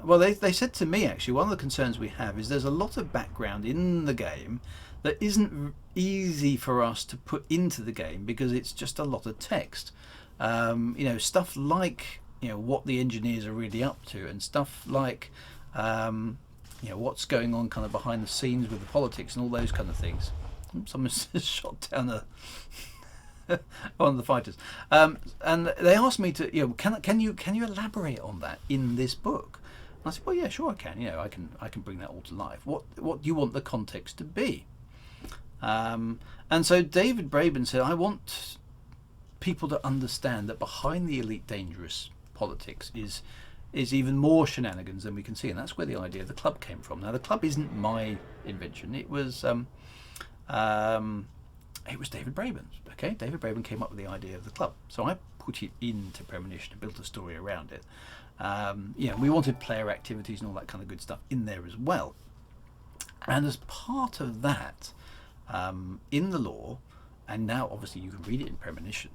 S1: they said to me, actually, one of the concerns we have is there's a lot of background in the game that isn't easy for us to put into the game because it's just a lot of text. Stuff like, what the engineers are really up to, and stuff like, what's going on kind of behind the scenes with the politics and all those kind of things. Someone's shot down one of the fighters, and they asked me to, can you elaborate on that in this book? And I said, well, yeah, sure, I can. I can bring that all to life. What do you want the context to be? And so David Braben said, I want people to understand that behind the Elite Dangerous politics is even more shenanigans than we can see, and that's where the idea of the club came from. Now, the club isn't my invention; it was David Braben's. Okay, David Braben came up with the idea of the club, so I put it into Premonition and built a story around it. We wanted player activities and all that kind of good stuff in there as well. And as part of that, in the lore, and now obviously you can read it in Premonition,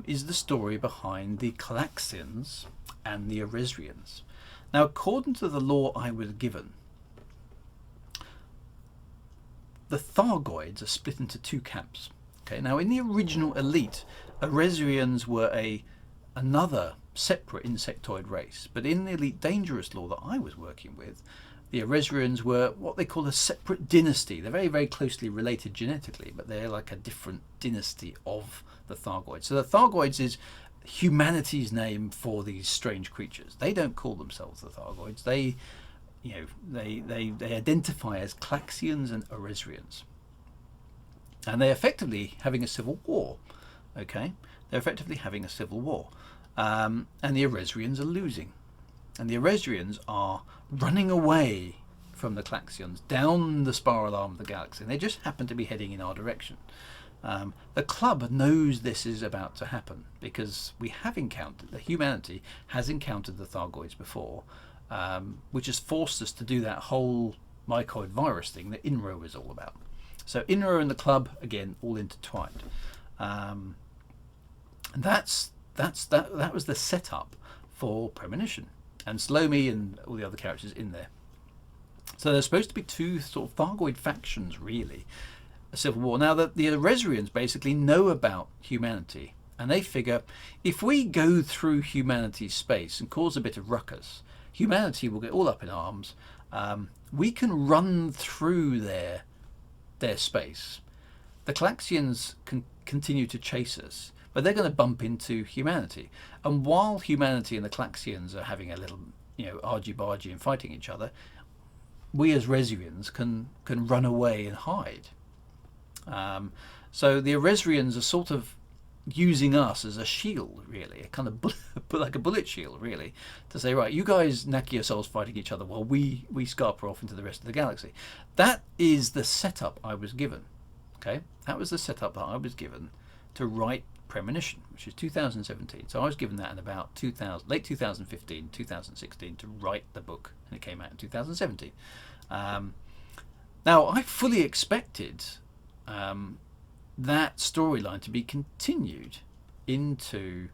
S1: is the story behind the Calaxians and the Eresrians. Now, according to the lore I was given, the Thargoids are split into two camps. Okay, now in the original Elite, Eresrians were another separate insectoid race, but in the Elite Dangerous lore that I was working with, the Eresrians were what they call a separate dynasty. They're very, very closely related genetically, but they're like a different dynasty of the Thargoids. So the Thargoids is humanity's name for these strange creatures. They don't call themselves the Thargoids. They identify as Calaxians and Eresrians, and they're effectively having a civil war. Okay, they're effectively having a civil war, and the Eresrians are losing, and the Eresrians are running away from the Calaxians down the spiral arm of the galaxy, and they just happen to be heading in our direction. The club knows this is about to happen because humanity has encountered the Thargoids before, which has forced us to do that whole mycoid virus thing that INRA is all about. So INRA and the club, again, all intertwined. And that was the setup for Premonition, and Slomi and all the other characters in there. So there's supposed to be two sort of Thargoid factions, really, a civil war. Now, the Eresrians basically know about humanity, and they figure if we go through humanity's space and cause a bit of ruckus, humanity will get all up in arms. We can run through their space. The Calaxians can continue to chase us, but they're going to bump into humanity. And while humanity and the Calaxians are having a little, argy-bargy and fighting each other, we as Resrians can run away and hide. So the Eresrians are sort of using us as a shield, really, a kind of like a bullet shield, really, to say, right, you guys knack yourselves fighting each other while we scarper off into the rest of the galaxy. That is the setup I was given. Okay, that was the setup that I was given to write Premonition, which is 2017. So I was given that in about late 2015, 2016 to write the book, and it came out in 2017. Now, I fully expected that storyline to be continued into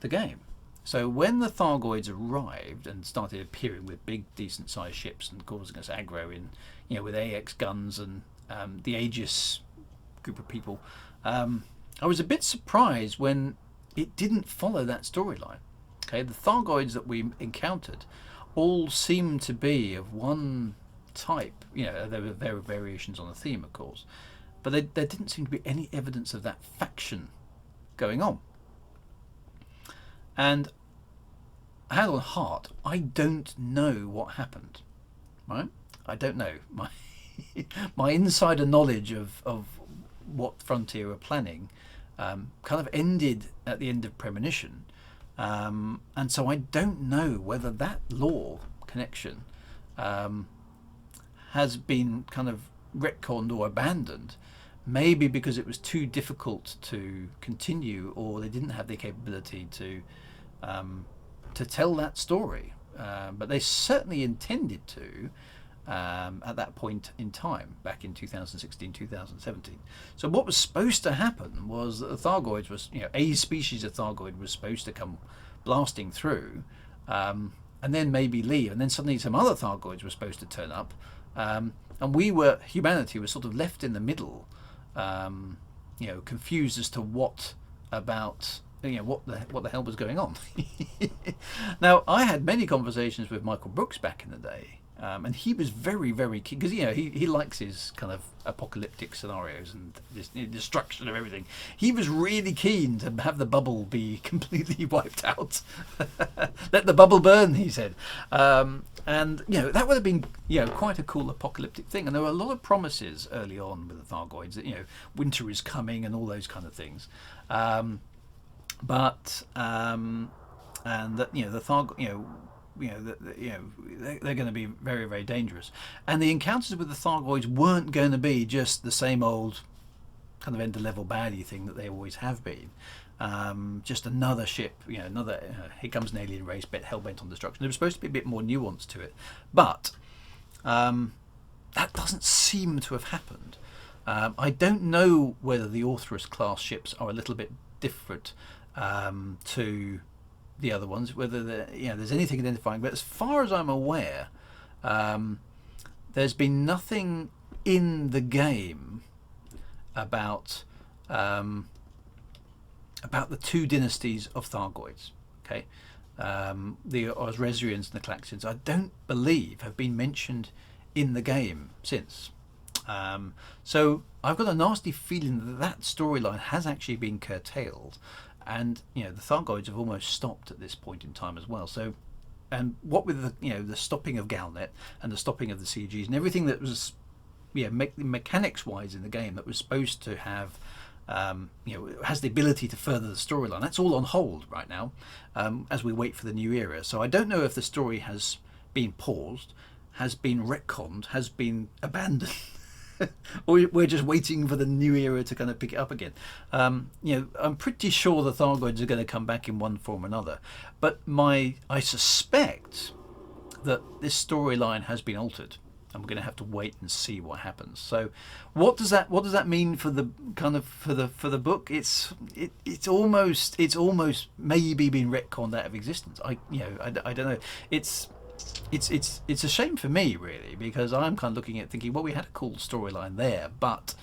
S1: the game. So when the Thargoids arrived and started appearing with big, decent-sized ships and causing us aggro in, with AX guns and the Aegis group of people, I was a bit surprised when it didn't follow that storyline. Okay, the Thargoids that we encountered all seemed to be of one type. There were variations on the theme, of course, but there didn't seem to be any evidence of that faction going on. And hand on heart, I don't know what happened. Right? I don't know. My insider knowledge of what Frontier were planning kind of ended at the end of Premonition, and so I don't know whether that lore connection has been kind of retconned or abandoned. Maybe because it was too difficult to continue, or they didn't have the capability to tell that story. But they certainly intended to at that point in time, back in 2016, 2017. So what was supposed to happen was that the Thargoids was, a species of Thargoid was supposed to come blasting through, and then maybe leave, and then suddenly some other Thargoids were supposed to turn up, and humanity was sort of left in the middle, confused as to what the hell was going on. Now, I had many conversations with Michael Brooks back in the day, and he was very, very keen, because he likes his kind of apocalyptic scenarios and this destruction of everything. He was really keen to have the bubble be completely wiped out. Let the bubble burn, he said. And that would have been quite a cool apocalyptic thing. And there were a lot of promises early on with the Thargoids that winter is coming and all those kind of things. And that the Thargoid, they're going to be very, very dangerous. And the encounters with the Thargoids weren't going to be just the same old kind of end-of-level baddie thing that they always have been. Just another ship, another here comes an alien race, hell-bent on destruction. There was supposed to be a bit more nuance to it, but that doesn't seem to have happened. I don't know whether the Orthrus class ships are a little bit different to the other ones, whether there's anything identifying, but as far as I'm aware, there's been nothing in the game about the two dynasties of Thargoids. Okay, the Osresians and the Calaxians, I don't believe have been mentioned in the game since. So I've got a nasty feeling that storyline has actually been curtailed, and the Thargoids have almost stopped at this point in time as well. So, and what with the stopping of Galnet and the stopping of the CGs and everything that was mechanics wise in the game that was supposed to have has the ability to further the storyline, that's all on hold right now as we wait for the new era. So I don't know if the story has been paused, has been retconned, has been abandoned, or we're just waiting for the new era to kind of pick it up again. I'm pretty sure the Thargoids are going to come back in one form or another, but I suspect that this storyline has been altered, and we're going to have to wait and see what happens. So, what does that mean for the kind of for the book? It's almost maybe been retconned out of existence. I don't know. It's a shame for me, really, because I'm kind of looking at thinking, well, we had a cool storyline there, but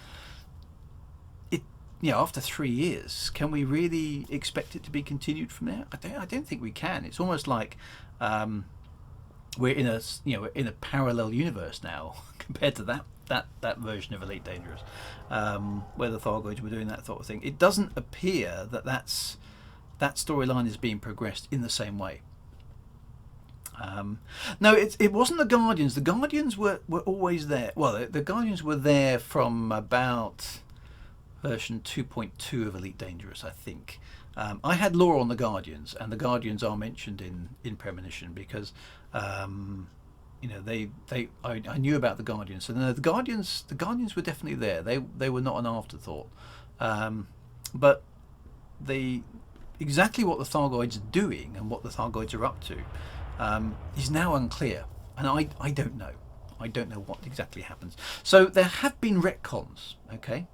S1: after 3 years, can we really expect it to be continued from there? I don't think we can. It's almost like we're in a parallel universe now compared to that version of Elite Dangerous, where the Thargoids were doing that sort of thing. It doesn't appear that storyline is being progressed in the same way. No, it wasn't the Guardians. The Guardians were always there. Well, the Guardians were there from about version 2.2 of Elite Dangerous, I think. I had lore on the Guardians, and the Guardians are mentioned in Premonition because I knew about the Guardians. So no, the Guardians were definitely there. They were not an afterthought. But exactly what the Thargoids are doing and what the Thargoids are up to is now unclear, and I don't know. I don't know what exactly happens. So there have been retcons, okay,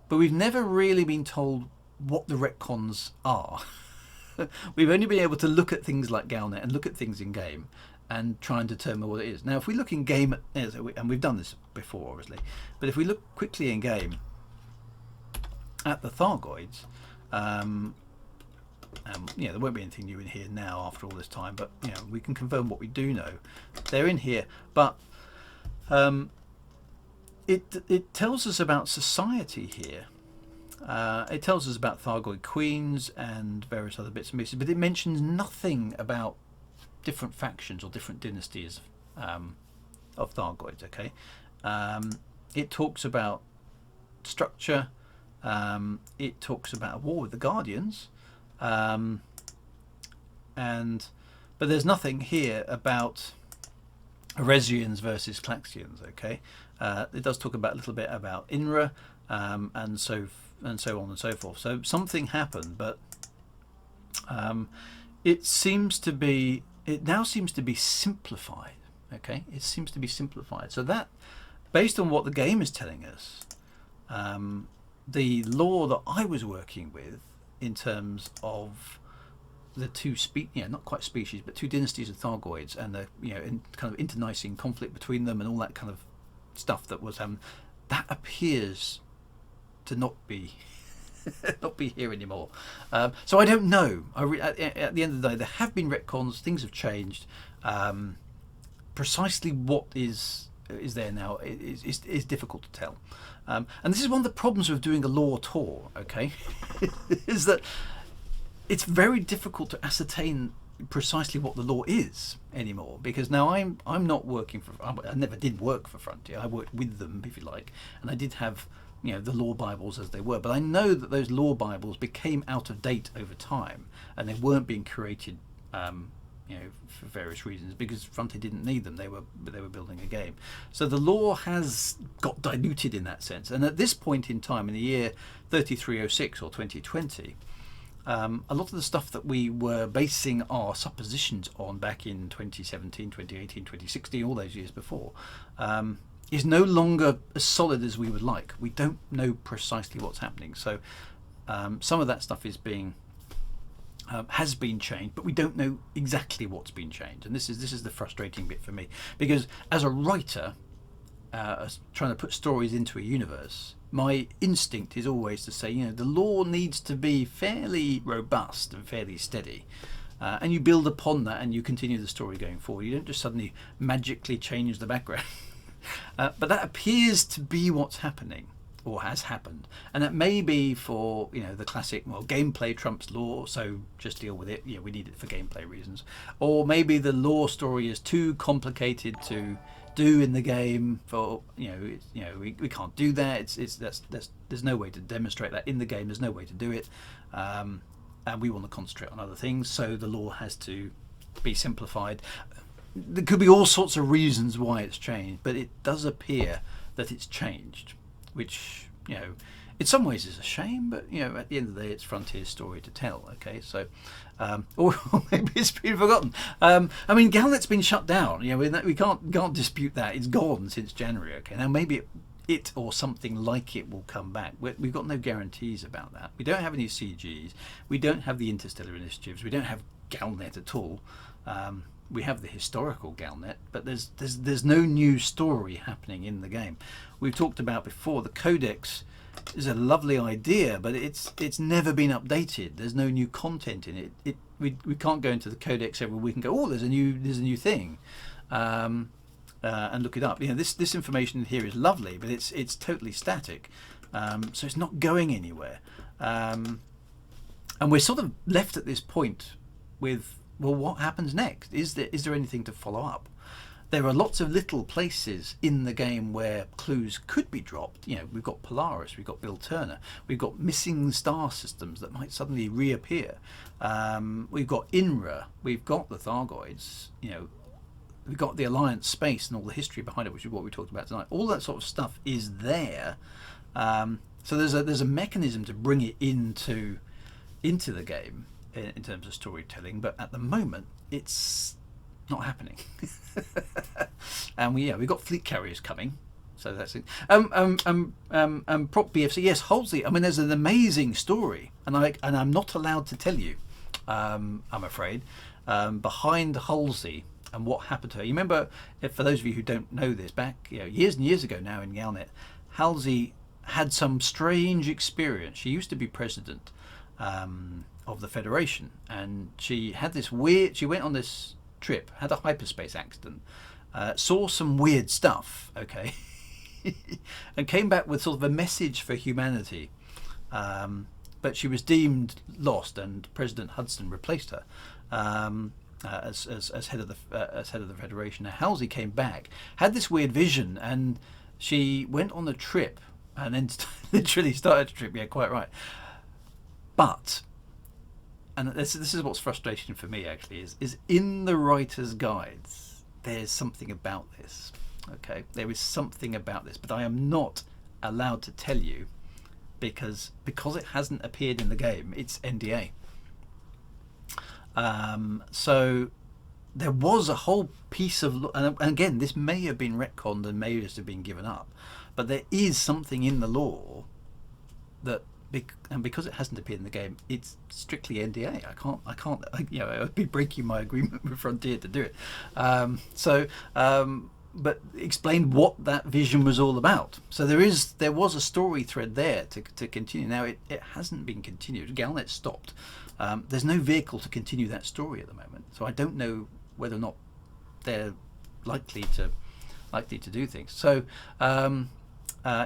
S1: but we've never really been told what the retcons are. We've only been able to look at things like Galnet and look at things in game and try and determine what it is. Now, if we look in game, and we've done this before, obviously, but if we look quickly in game at the Thargoids, there won't be anything new in here now after all this time, but we can confirm what we do know. They're in here, but it tells us about society here. It tells us about Thargoid queens and various other bits and pieces, but it mentions nothing about different factions or different dynasties of Thargoids. Okay, it talks about structure. It talks about a war with the Guardians, but there's nothing here about Eresians versus Klaxians. Okay, it does talk about a little bit about INRA and so on and so forth. So something happened, but it now seems to be simplified. Okay, it seems to be simplified. So that, based on what the game is telling us, the lore that I was working with in terms of the two not quite species, but two dynasties of Thargoids, and the in kind of internecine conflict between them and all that kind of stuff that was that appears to not be not be here anymore. So I don't know. At the end of the day, there have been retcons. Things have changed. Precisely what is there now is difficult to tell. And this is one of the problems with doing a lore tour. Okay, is that it's very difficult to ascertain precisely what the lore is anymore, because now I'm not working for. I never did work for Frontier. I worked with them, if you like, and I did have the lore Bibles as they were, but I know that those lore Bibles became out of date over time, and they weren't being created for various reasons, because Frontier didn't need them. They were building a game, so the lore has got diluted in that sense. And at this point in time, in the year 3306 or 2020, a lot of the stuff that we were basing our suppositions on back in 2017, 2018, 2016, all those years before, is no longer as solid as we would like. We don't know precisely what's happening. So some of that stuff is has been changed, but we don't know exactly what's been changed. And this is the frustrating bit for me, because as a writer, trying to put stories into a universe, my instinct is always to say, the lore needs to be fairly robust and fairly steady. And you build upon that and you continue the story going forward. You don't just suddenly magically change the background. But that appears to be what's happening, or has happened. And that may be for, the classic, gameplay trumps lore, so just deal with it. We need it for gameplay reasons. Or maybe the lore story is too complicated to do in the game for we can't do that. There's no way to demonstrate that in the game. There's no way to do it, and we want to concentrate on other things, so the lore has to be simplified. There could be all sorts of reasons why it's changed, but it does appear that it's changed, which in some ways is a shame, but at the end of the day, it's Frontier's story to tell. Okay, so or maybe it's been forgotten. Galnet's been shut down. We can't dispute that. It's gone since January. Okay, now maybe it or something like it will come back. We've got no guarantees about that. We don't have any CGs. We don't have the interstellar initiatives. We don't have Galnet at all. We have the historical Galnet, but there's no new story happening in the game. We've talked about before, the Codex is a lovely idea, but it's never been updated. There's no new content in it. We can't go into the Codex every week and go, oh, there's a new thing, and look it up. This information here is lovely, but it's totally static, so it's not going anywhere. And we're sort of left at this point with, well, what happens next? Is there anything to follow up? There are lots of little places in the game where clues could be dropped. We've got Polaris, we've got Bill Turner, we've got missing star systems that might suddenly reappear. We've got INRA, we've got the Thargoids, we've got the Alliance space and all the history behind it, which is what we talked about tonight. All that sort of stuff is there. So there's a mechanism to bring it into the game in terms of storytelling, but at the moment it's not happening. And we got fleet carriers coming. So that's it. Prop BFC. Yes, Halsey. I mean, there's an amazing story, and I'm not allowed to tell you. I'm afraid. Behind Halsey and what happened to her. You remember, for those of you who don't know this, back years and years ago now in Galnet, Halsey had some strange experience. She used to be president of the Federation, and she had this weird. She went on this trip, had a hyperspace accident, saw some weird stuff. Okay. And came back with sort of a message for humanity, but she was deemed lost, and President Hudson replaced her as head of the Federation. Now Halsey came back, had this weird vision, and she went on the trip, and then literally started the trip. Yeah, quite right. But, and this is what's frustration for me actually is in the writer's guides. There's something about this. Okay, there is something about this, but I am not allowed to tell you because it hasn't appeared in the game. It's NDA. So there was a whole piece of, and again, this may have been retconned and may just have been given up, but there is something in the lore that, and because it hasn't appeared in the game, it's strictly NDA. I can't. I'd be breaking my agreement with Frontier to do it. But explain what that vision was all about. So there was a story thread there to continue. Now it hasn't been continued. Galnet stopped. There's no vehicle to continue that story at the moment. So I don't know whether or not they're likely to do things. So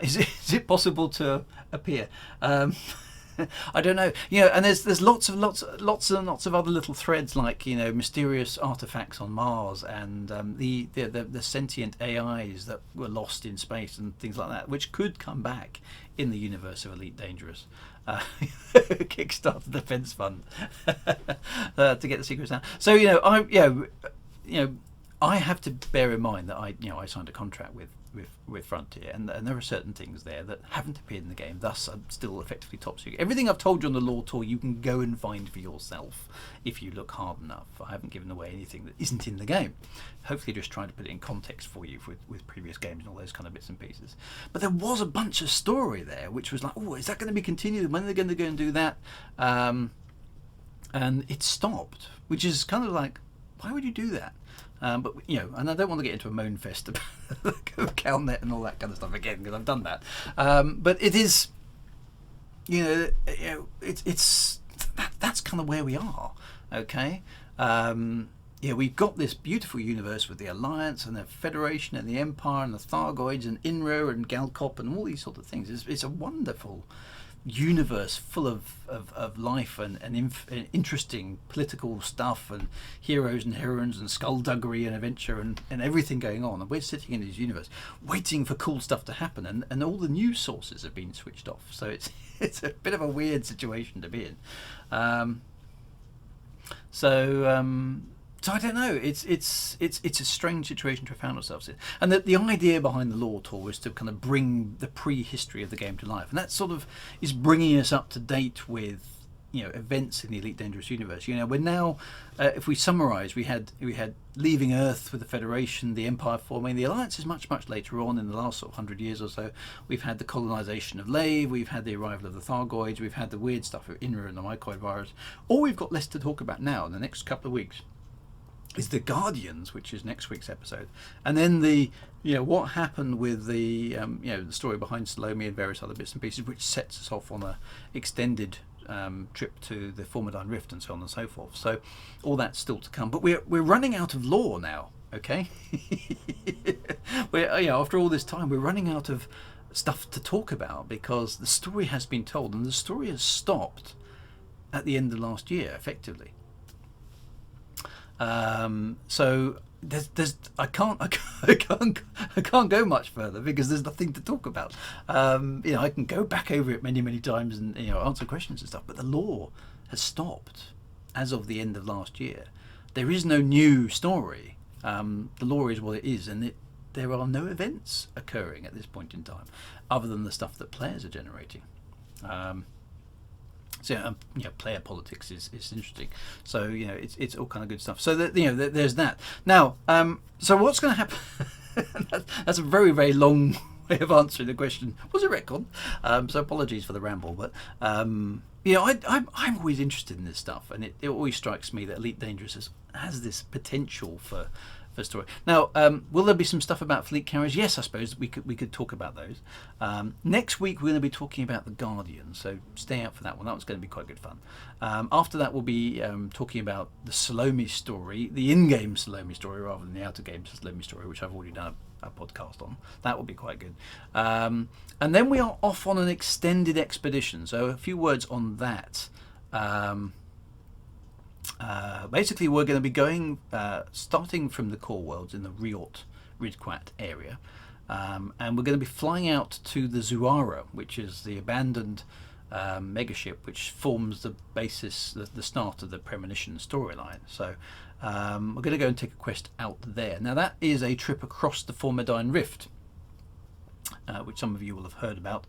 S1: is it possible to appear? I don't know. And there's lots and lots of other little threads, like mysterious artifacts on Mars, and the sentient AIs that were lost in space and things like that, which could come back in the universe of Elite Dangerous. Kickstart the defense fund to get the secrets down. So I have to bear in mind that I signed a contract with Frontier, and there are certain things there that haven't appeared in the game, thus I'm still effectively top secret. Everything I've told you on the lore tour you can go and find for yourself if you look hard enough. I haven't given away anything that isn't in the game. Hopefully just trying to put it in context for you with previous games and all those kind of bits and pieces. But there was a bunch of story there which was like, oh, is that going to be continued? When are they going to go and do that? And it stopped, which is kind of like, why would you do that? But and I don't want to get into a moan fest about Calnet and all that kind of stuff again, because I've done that. But it is, it's that's kind of where we are. Okay, we've got this beautiful universe with the Alliance and the Federation and the Empire and the Thargoids and INRA and Galcop and all these sort of things. It's a wonderful universe full of life and interesting political stuff and heroes and heroines and skullduggery and adventure and everything going on, and we're sitting in this universe waiting for cool stuff to happen, and all the news sources have been switched off, so it's a bit of a weird situation to be in. So I don't know. It's a strange situation to have found ourselves in, and the idea behind the lore tour was to kind of bring the prehistory of the game to life, and that sort of is bringing us up to date with events in the Elite Dangerous universe. We're now, if we summarise, we had leaving Earth with the Federation, the Empire forming. The Alliance is much later on, in the last sort of 100 years or so. We've had the colonisation of Lave, we've had the arrival of the Thargoids, we've had the weird stuff of INRA and the mycoid virus. All we've got less to talk about now in the next couple of weeks is the Guardians, which is next week's episode, and then the what happened with the the story behind Salome and various other bits and pieces, which sets us off on a extended trip to the Formidine Rift and so on and so forth. So all that's still to come, but we're running out of lore now. Okay, we're after all this time we're running out of stuff to talk about, because the story has been told, and the story has stopped at the end of last year, effectively. So I can't go much further, because there's nothing to talk about. I can go back over it many times and answer questions and stuff, but the lore has stopped as of the end of last year. There is no new story. The lore is what it is, and there are no events occurring at this point in time, other than the stuff that players are generating. So player politics is interesting. So it's all kind of good stuff. So that there's that. Now, so what's going to happen? That's a very, very long way of answering the question. Was it retcon? So apologies for the ramble, but I'm always interested in this stuff, and it always strikes me that Elite Dangerous has this potential for story. Now, will there be some stuff about fleet carriers? Yes, I suppose we could talk about those. Next week we're going to be talking about the Guardian, so stay out for that one. That one's going to be quite good fun. After that we'll be talking about the Salome story, the in-game Salome story rather than the out-of-game Salome story, which I've already done a podcast on. That will be quite good. And then we are off on an extended expedition, so a few words on that. Basically, we're going to be going, starting from the core worlds in the Ridquat area, and we're going to be flying out to the Zuara, which is the abandoned megaship, which forms the basis, the start of the Premonition storyline. So we're going to go and take a quest out there. Now, that is a trip across the Formidine Rift, which some of you will have heard about.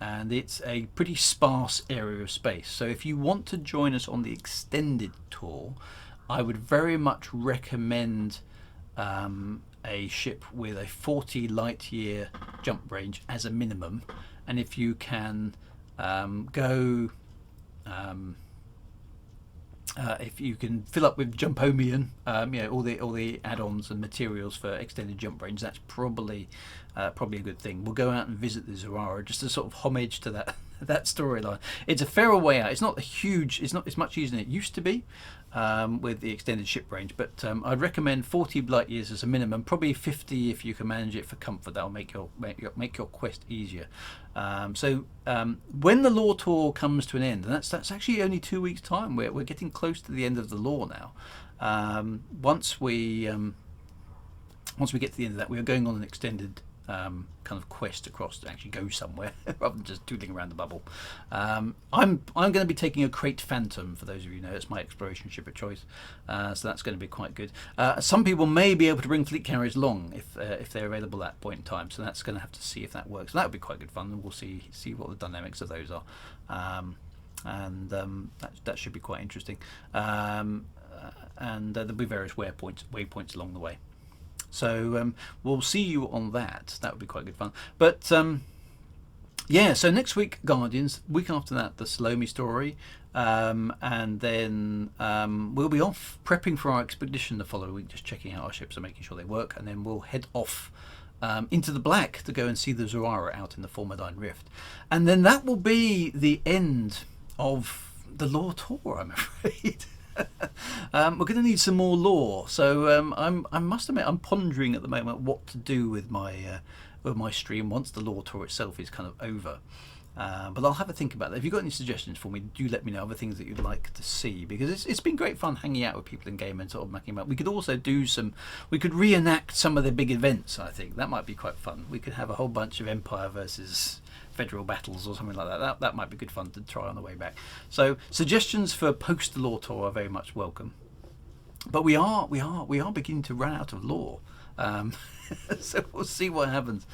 S1: And it's a pretty sparse area of space. So if you want to join us on the extended tour, I would very much recommend a ship with a 40 light year jump range as a minimum. And if you can go, if you can fill up with Jumpomian, all the add-ons and materials for extended jump range, that's probably a good thing. We'll go out and visit the Zuara just as sort of homage to that storyline. It's a fairer way out. It's not it's much easier than it used to be with the extended ship range, but I'd recommend 40 light years as a minimum, probably 50 if you can manage it for comfort. That'll make your quest easier. So when the lore tour comes to an end, and that's actually only 2 weeks time, we're getting close to the end of the lore now. Once we get to the end of that, we are going on an extended kind of quest across to actually go somewhere rather than just doodling around the bubble. I'm going to be taking a Crate Phantom, for those of you who know. It's my exploration ship of choice, so that's going to be quite good. Some people may be able to bring fleet carriers along if they're available at that point in time, so that's going to have to see if that works. So that would be quite good fun, and we'll see what the dynamics of those are, and that should be quite interesting. And there'll be various waypoints along the way. So we'll see you on that. That would be quite good fun. But so next week, Guardians. Week after that, the Salome story. And then we'll be off prepping for our expedition the following week, just checking out our ships and making sure they work. And then we'll head off into the black to go and see the Zuara out in the Formidine Rift. And then that will be the end of the lore tour, I'm afraid. We're going to need some more lore, so I must admit I'm pondering at the moment what to do with my stream once the lore tour itself is kind of over. But I'll have a think about that. If you've got any suggestions for me, do let me know. Other things that you'd like to see, because it's been great fun hanging out with people in game and sort of making about. We could also we could reenact some of the big events. I think that might be quite fun. We could have a whole bunch of Empire versus Federal battles or something like that. That might be good fun to try on the way back. So suggestions for post lore tour are very much welcome. But we are beginning to run out of lore. So we'll see what happens.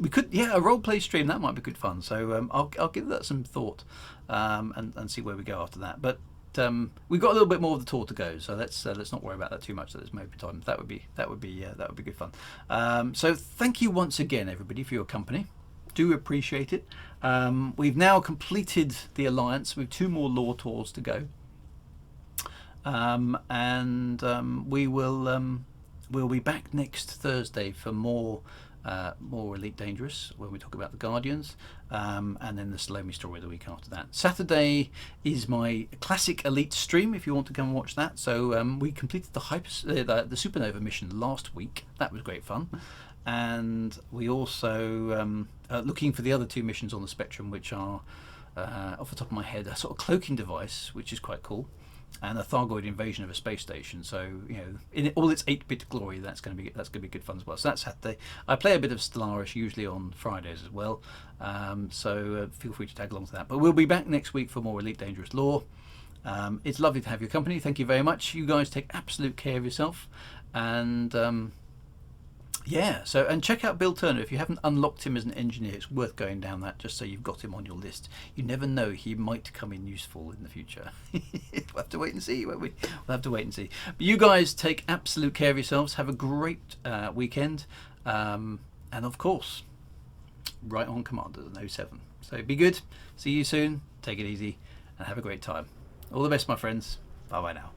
S1: We could, a role play stream, that might be good fun. So I'll give that some thought and see where we go after that. But we've got a little bit more of the tour to go, so let's not worry about that too much at this moment in time. That would be good fun. So thank you once again, everybody, for your company. Do appreciate it. We've now completed the alliance with 2 more lore tours to go, and we'll be back next Thursday for more Elite Dangerous, when we talk about the Guardians, and then the Salome story the week after that. Saturday is my classic Elite stream if you want to come and watch that. So we completed the Supernova mission last week. That was great fun. And we also looking for the other 2 missions on the Spectrum, which are off the top of my head a sort of cloaking device, which is quite cool, and a Thargoid invasion of a space station. So in all its 8-bit glory, that's going to be good fun as well. So that's Saturday. I play a bit of Stellaris usually on Fridays as well, so feel free to tag along to that. But we'll be back next week for more Elite Dangerous lore. It's lovely to have your company. Thank you very much. You guys take absolute care of yourself, and Yeah, so and check out Bill Turner. If you haven't unlocked him as an engineer, it's worth going down that just so you've got him on your list. You never know, he might come in useful in the future. We'll have to wait and see, won't we? We'll have to wait and see. But you guys take absolute care of yourselves. Have a great weekend. And of course, right on Commanders and 07. So be good. See you soon. Take it easy and have a great time. All the best, my friends. Bye-bye now.